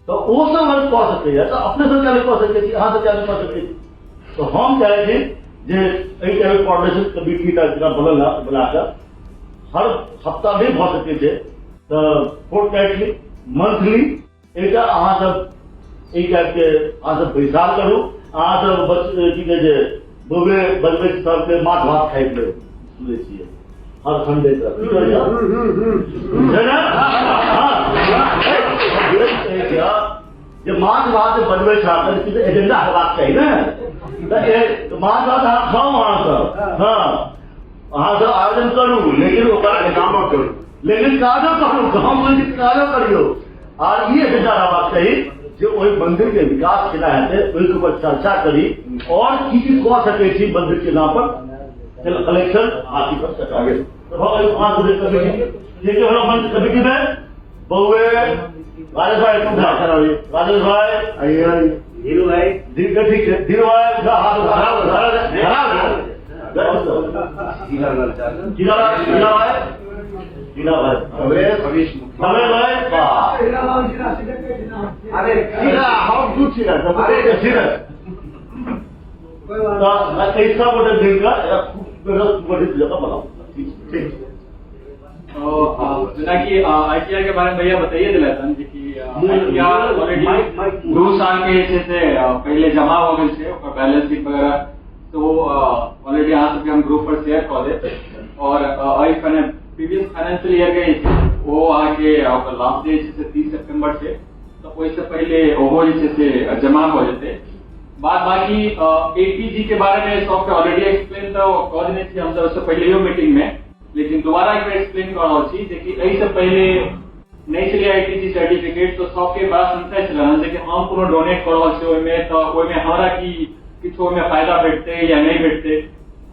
तो वो सब हम कह सकते हैं तो अपने से क्या कह सकते हैं यहाँ से क्या कह सकते तो हम चाहे थे जे कोऑर्डिनेशन कमेटी का बनाकर हर हफ्ता भी भ सके थे तो फोर्टनाइटली मंथली एक अहाँ सब एक के अहाँ सब बैसार करू अहाँ सब की कहे छै बोबे बजबे सबके माछ भात खाइ ले सुनै छियै हर संडे जे माछ भात बनबै छथि एजेंडा हेबाक चाही ने माछ भात अहाँ खाउ अहाँ सब हाँ अहाँ सब आयोजन करू लेकिन कामो करू लेकिन काजो करू गाँव में काजो करियो और ये एजेंडा रहबाक चाही जो वही मंदिर के विकास केना हेतै ओहिके ऊपर चर्चा करी और की कह सकै छी मंदिर के नाम पर कलेक्शन आदि पर चर्चा करी कमेटी में बहुए राजेश भाई धीरू भाई ठीक है धीरू भाई जीरा अरे जीरा हम दूध जीरा अरे जीरा ऐसा वोटर देगा बड़ी जगह बनाओ ठीक जना कि ITR के बारे में भैया बताइए दिलातन जी कि ITR ऑलरेडी 2 साल के से पहले जमा हो गए थे और बैलेंस शीट वगैरह तो ऑलरेडी यहाँ से हम ग्रुप पर शेयर कर दे और प्रीवियस फाइनेंशियल ईयर के वो आके लास्ट डे से 30 सितंबर से तो उससे पहले वो जैसे जमा हो जाते बाकी ATG के बारे में सॉफ्ट ऑलरेडी एक्सप्लेन तो कर देने थी हम सब उससे पहले मीटिंग में लेकिन दोबारा एक एक्सप्लेन करना चाहिए देखिए ऐसे पहले नहीं चलिए ITG सर्टिफिकेट तो सबके बड़ा संशय चला कि हम कोनो डोनेट करो में तो में हमारा की किछो में फायदा भेटते या नहीं भेटते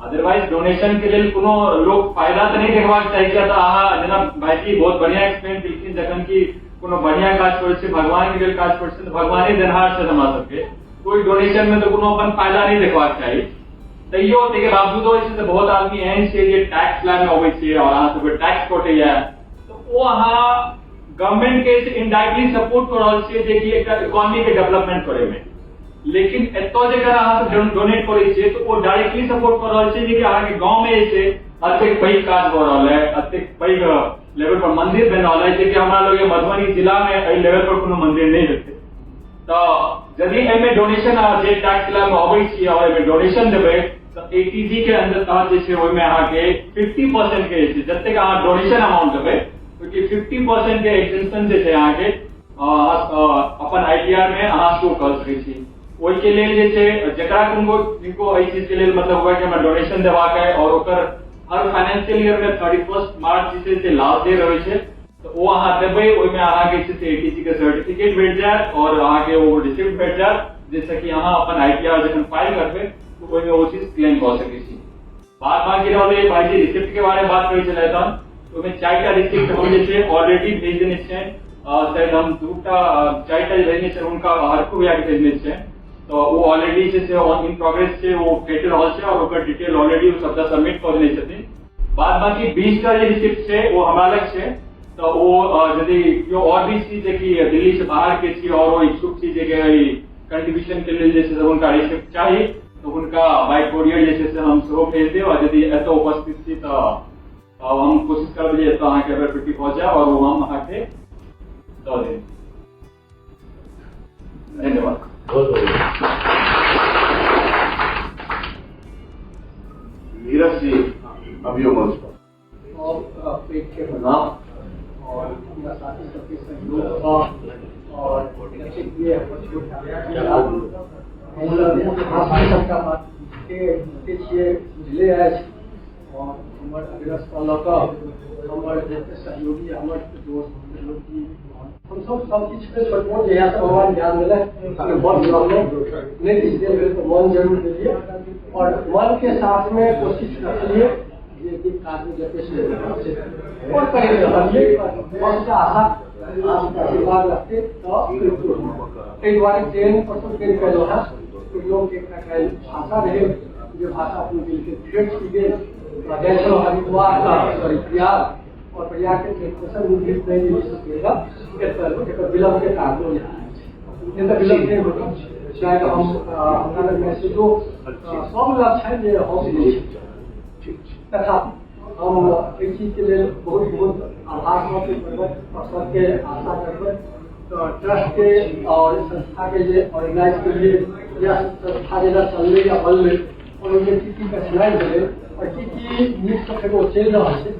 अदरवाइज डोनेशन के लिए कोनो लोग फायदा तो नहीं देखवा चाहिए तो अहाँ जना भाईजी बहुत बढ़िया एक्सप्लेन केलखिन जखन की कोनो बढ़िया काज करै छै भगवान के लिए काज करै छै तो भगवाने देनहार छै हमरा सबके कोई डोनेशन में तो कोनो अपन फायदा नहीं देखवा चाहिए तैयो के बावजूदो से बहुत आदमी एहन छै जे टैक्स लाइन में अबै छै और अहाँ सबके टैक्स कटैया तो वो अहाँ गवर्नमेंट के इनडायरेक्टली सपोर्ट कर रहल छियै जे कि एकटा इकोनॉमी के डेवलपमेंट करे में लेकिन एतो जेकर अहाँ सब डोनेट करै छियै तो वो डायरेक्टली सपोर्ट कर रहल छियै जे कि अहाँ के गांव में जे छै अतेक पैघ काज भ रहल है अतेक पैघ लेवल पर मंदिर बन रहल है जे कि हमरा लोग मधुबनी जिला में एहि लेवल पर कोनो मंदिर नहीं हेतै तो यदि एमे डोनेशन जे टैक्स लाइन में अबै छी और एमे डोनेशन देबै तो ATG के अंदर तहत जे छै ओय में अहाँ के 50% के जे जते का अहाँ डोनेशन अमाउंट देबै ओके 50% के एक्सेंशन जे छै अहाँ के अपन ITR में अहाँ शो कर सकै छी ओय के लेल जे छै जेकरा किनको एहि चीज के लेल मतलब होगा कि हमरा डोनेशन देबाक है और ओकर हर फाइनेंशियल ईयर में 31 मार्च जे छै लास्ट डे रहै छै तो वो अहाँ देबै ओय में अहाँ के जे ATG के सर्टिफिकेट भेट जायत और अहाँ के वो रिसिप्ट भेट जायत जैसे कि अहाँ अपन ITR जखन फाइल करबै तो ओय में वो चीज क्लेम कर सकै छी बाकी रहले भाईजी रिसिप्ट के बारे में बात करै छलै त ओमे 4टा रिसिप्ट हम जे छै ऑलरेडी भेज देने छै शायद हम 2टा 4टा भेजने छै उनका हर को भैया के भेजने छै तो वो ऑलरेडी जे छै ऑन इन प्रोग्रेस छै वो भेट रहल छै और ओकर डिटेल ऑलरेडी वो सबटा सबमिट कर देने छथिन बाकी 20टा जे रिसिप्ट छै वो हमरा लग छै तो वो यदि जो और भी चीज है कि दिल्ली से बाहर के छी और वो इच्छुक छी जे कंट्रीब्यूशन के लिए जैसे उनका रिसिप्ट चाहिए तो उनका बाय कोरियर जैसे से हम सेहो भेज देव और यदि एतो उपस्थित छी तो हम कोशिश करब जे एतो अहाँ के अवेलेबिलिटी पहुंच जाए और वो हम अहाँ के दऽ देब धन्यवाद नीरज जी अभियोग मंच पर और पेट के बनाव और उनका साथी सबके सहयोग और ये सबका बात के छिए जिले आज और हमर अग्रस्त लक हमर जते सहयोगी हमर दोस्त लोग की हम सब चीज के सपोर्ट यहाँ से भगवान ध्यान दिले बहुत जुड़ल नहीं इसलिए तो मन जरूर दीजिए और मन के साथ में कोशिश करिए ये आदमी जैसे और कहीं रहिए बहुत आशा आपका आशीर्वाद रखते तो कई बार ट्रेन पर ट्रेन कर लो है तो लोग एक भाषा रहे जो भाषा अपने दिल के ट्रेड की गई जैसे हरिद्वार का प्रयाग और प्रयाग के एक्सप्रेशन इंग्लिश नहीं मिल सकेगा एक विलंब के कारण विलंब नहीं होगा शायद हम हमारे मैसेजों सब लक्ष्य है जो हम तथा हम इस चीज के लिए बहुत बहुत आभार और सबके आशा करते तो ट्रस्ट के और संस्था के लिए ऑर्गेनाइज के लिए या संस्था जैसा चलने या बल में और उनमें की कठिनाई मिले और की नीड सबके वो चल रहा है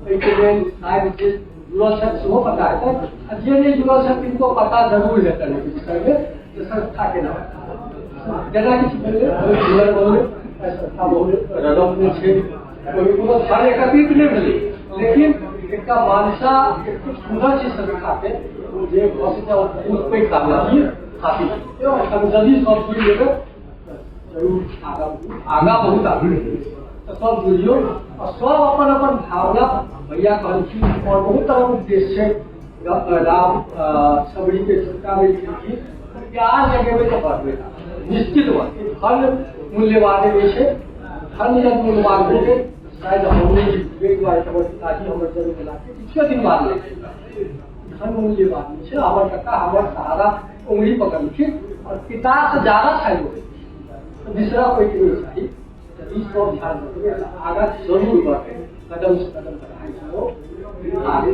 के लिए शायद जुड़ल शख्स वो पता है जे नहीं जुड़ल शख्स इनको पता जरूर है करने के विषय में संस्था के नाम जैसा किसी जुड़ल बोले संस्था बोले रडम में छे हर एकत्रित नहीं मिली लेकिन एक मानसा एक सुंदर चीज संस्था के मुझे कोई कामयाबी हासिल जल्दी सब जुड़ लेकर जरूर आगा बहुत आगे तो सब जुड़ियो और सब अपन अपन भावना भैया कहलखिन और बहुत तरह उद्देश्य राम सबरी के छुटका में की प्यार लगे में तो बढ़ निश्चित फल मूल्यवान विषय धर्म यदि अनुवाद होते शायद हमने एक बार खबर ताकि हम जरूर मिलाते किसी दिन बाद में धर्म मूल्य बात नहीं है हमारे कक्का हमारे सहारा उंगली पकड़ के और पिता से ज्यादा छाई हो तो दूसरा कोई नहीं चाहिए इस पर ध्यान रखिए आगे जरूर बढ़े कदम से कदम बढ़ाए चलो आगे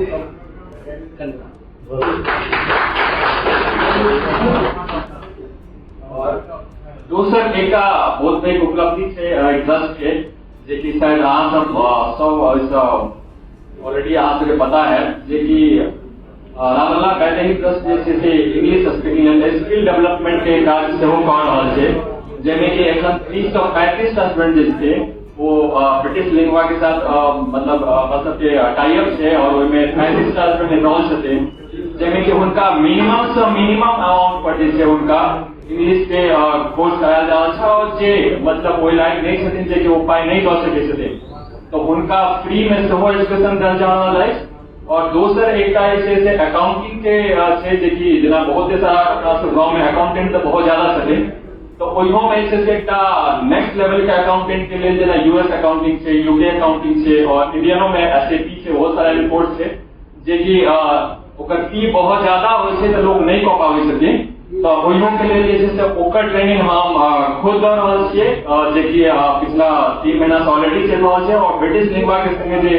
और दोसर एकटा बहुत पैघ उपलब्धि छै ट्रस्ट के जे कि शायद अहाँ सब ऑलरेडी अहाँ सबके पता है जे कि रामलला बैटरी ट्रस्ट जे छै से English speaking and skill development के काज सेहो कऽ रहल छै जाहिमे कि एखन 335 स्टूडेंट जे छै वो ब्रिटिश लिंगवा के साथ मतलब के टाई अप छै और ओहिमे 35 स्टूडेंट एनरोल छथिन जाहिमे कि हुनका मिनिमम से मिनिमम अमाउंट पर जे छै हुनका इंग्लिश के कोर्स करायल जा रहल छै और जे मतलब ओहि लायक नहीं छथिन जे कि ओ पाई नहीं दऽ सकै छथिन तो हुनका फ्री में सेहो एजुकेशन देल जा रहल अछि और दोसर एकटा जे छै से अकाउंटिंग के छै जे कि जेना बहुत सारा अपना सब गाँव में अकाउंटेंट तऽ बहुत ज्यादा छथिन तो ओहियो में जे छै से एकटा नेक्स्ट लेवल के अकाउंटेंट के लेल जेना यूएस अकाउंटिंग छै यूके अकाउंटिंग छै और इंडियनो में एसएपी छै बहुत सारा रिपोर्ट छै जे कि ओकर फी बहुत ज्यादा होइ छै तऽ लोग नहीं कऽ पाबै छथिन तो ओहियो के लिए जे छै से ओकर ट्रेनिंग हम खुद दऽ रहल छियै जे कि पिछला 3 महीना से ऑलरेडी चलि रहल छै और ब्रिटिश लिंगवा के संगे जे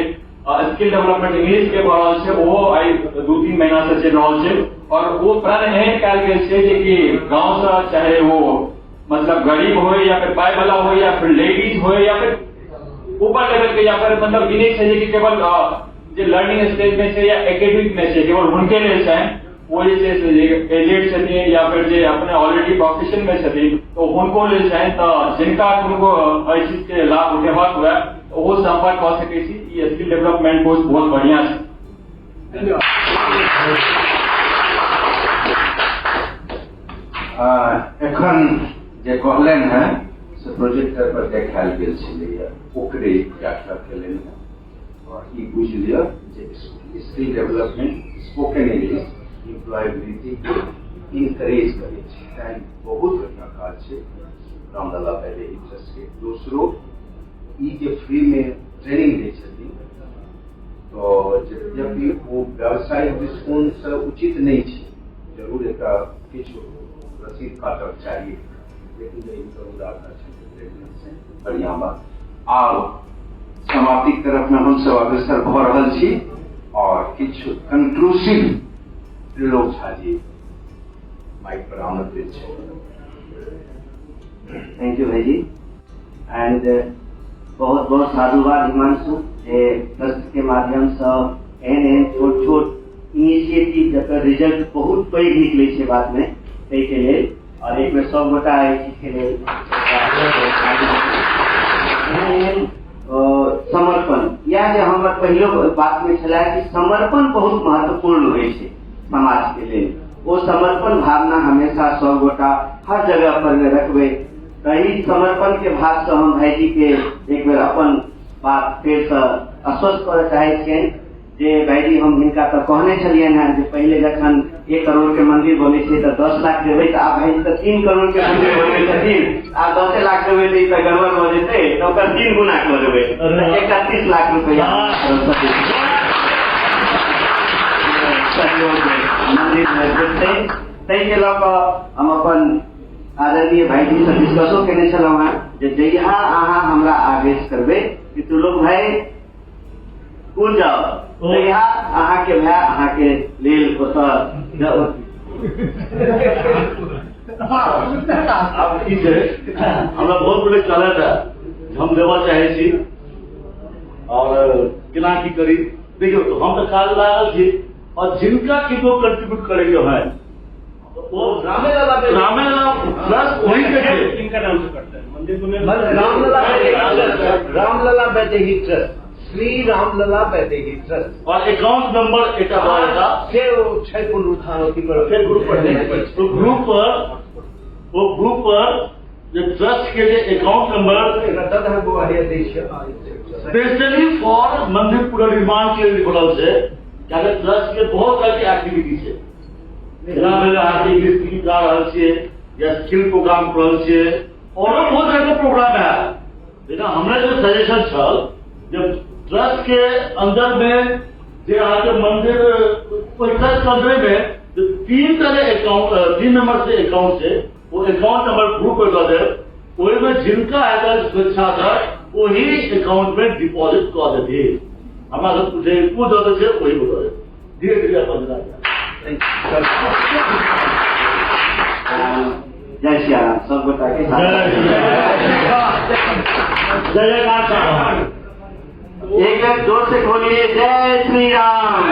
स्किल डेवलपमेंट इंग्लिश के भऽ रहल छै ओहो आई 2-3 महीना से चलि रहल छै और वो प्रण एहन कयल गेल छै जे कि गाँव से चाहे वो मतलब गरीब हो या फिर पाई वाला हो या फिर लेडीज हो या फिर ऊपर लेवल के या फिर मतलब ई नहीं छै कि केवल जे लर्निंग स्टेज में छै या एकेडमिक में छै केवल हुनके लेल छै वो जे छै से एजेड छथिन या फिर जे अपने ऑलरेडी प्रोफेशन में छथिन तो हुनको लेल छै तऽ जिनका किनको एहि चीज के लाभ उठेबाक हुए ओहो संपर्क कऽ सकै छी ई स्किल डेवलपमेंट कोर्स बहुत बढ़िया छै एखन जे कहलनि हैं से प्रोजेक्टर पर देखायल गेल छलैया ओकरे व्याख्या केलनि हैं और ई बुझि लिअ जे skill development spoken English employability के इनकरेज करे छै बहुत बढ़िया काज छै रामलला बैटरी ट्रस्ट के दोसरो ई जे फ्री में ट्रेनिंग दै छथिन तो यद्यपि वो व्यावसायिक दृष्टिकोण से उचित नहीं छै जरूर एकरा किछु रसीद काटक चाहिए लेकिन इनकर उदाहरण छै बढ़िया बात आब समाप्ति की तरफ में हम सब अग्रसर भऽ रहल छी और किछु कंक्लूसिव लोग छाजी माइक पर आमंत्रित छै थैंक यू भाई जी एंड बहुत बहुत साधुवाद हिमांशु जे ट्रस्ट के माध्यम से एहन छोट छोट इनिशिएटिव जकर रिजल्ट बहुत पैघ निकले छै बाद में ताहि के लेल और एक में सब गोटा एहि चीज के लेल समर्पण या जे हमर पहिलो बात में छला कि समर्पण बहुत महत्वपूर्ण होइ छै समाज के लिए वो समर्पण भावना हमेशा सब गोटा हर जगह पर में रखबे तही समर्पण के भाव से हम भाई जी के एक बेर अपन बात फिर से आश्वस्त करय चाहे छियनि जे भाई जी हम हिनका तो कहने छलियनि हैं जे पहले जखन 1 करोड़ के मंदिर बने छै तो 10 लाख देबै तो आब भाई तो 3 करोड़ के मंदिर बने छथिन आ 10 लाख देबै तो गड़बड़ हो जेतै तो ओकर 3 गुना कऽ देबै 31 लाख रुपया मंदिर में जुटते ताहि के लऽ कऽ हम अपन आदरणीय भाई जी से डिस्कसो केने छलहुँ हैं जे जहिया अहाँ हमरा आदेश करबै कि तू लोग भाई स्कूल जाओ तहिया अहाँ के भाई अहाँ के लेल ओतऽ अब की छै हमरा बहुत बड़े चलत है हम देवा चाहे छी और केना की करी देखियो तो हम तो काज लागल छी और जिनका किनको कंट्रीब्यूट करेंगे है तो वो रामलला प्लस वही के इनका नाम से करता है मंदिर को Ramlalla battery trust Shri Ramlalla battery trust और अकाउंट नंबर एक आएगा से छै पुनरुत्थान होती पर फिर ग्रुप पर तो ग्रुप पर जो ट्रस्ट के लिए अकाउंट नंबर स्पेशली फॉर मंदिर पुनर्निर्माण के लिए बोला से अगर ट्रस्ट के बहुत सारी एक्टिविटी है इंग्लिश गा रहल छियै या स्किल प्रोग्राम कर रहल छियै और बहुत सारा प्रोग्राम है लेकिन हमरा जो सजेशन छल जब ट्रस्ट के अंदर में जे अहाँके मंदिर ओहि ट्रस्ट के अंदर में जो 3 तरह अकाउंट 3 नंबर से अकाउंट है वो अकाउंट नंबर ग्रुप पर दे देव ओहि में जिनका अगर स्वेच्छा था वही अकाउंट में डिपॉजिट कर देती हमारा सब कुछ दे दे वही बता दे धीरे धीरे अपन जय श्री राम सब गोटा के जय एक बार जोर से खोलिए जय श्री राम।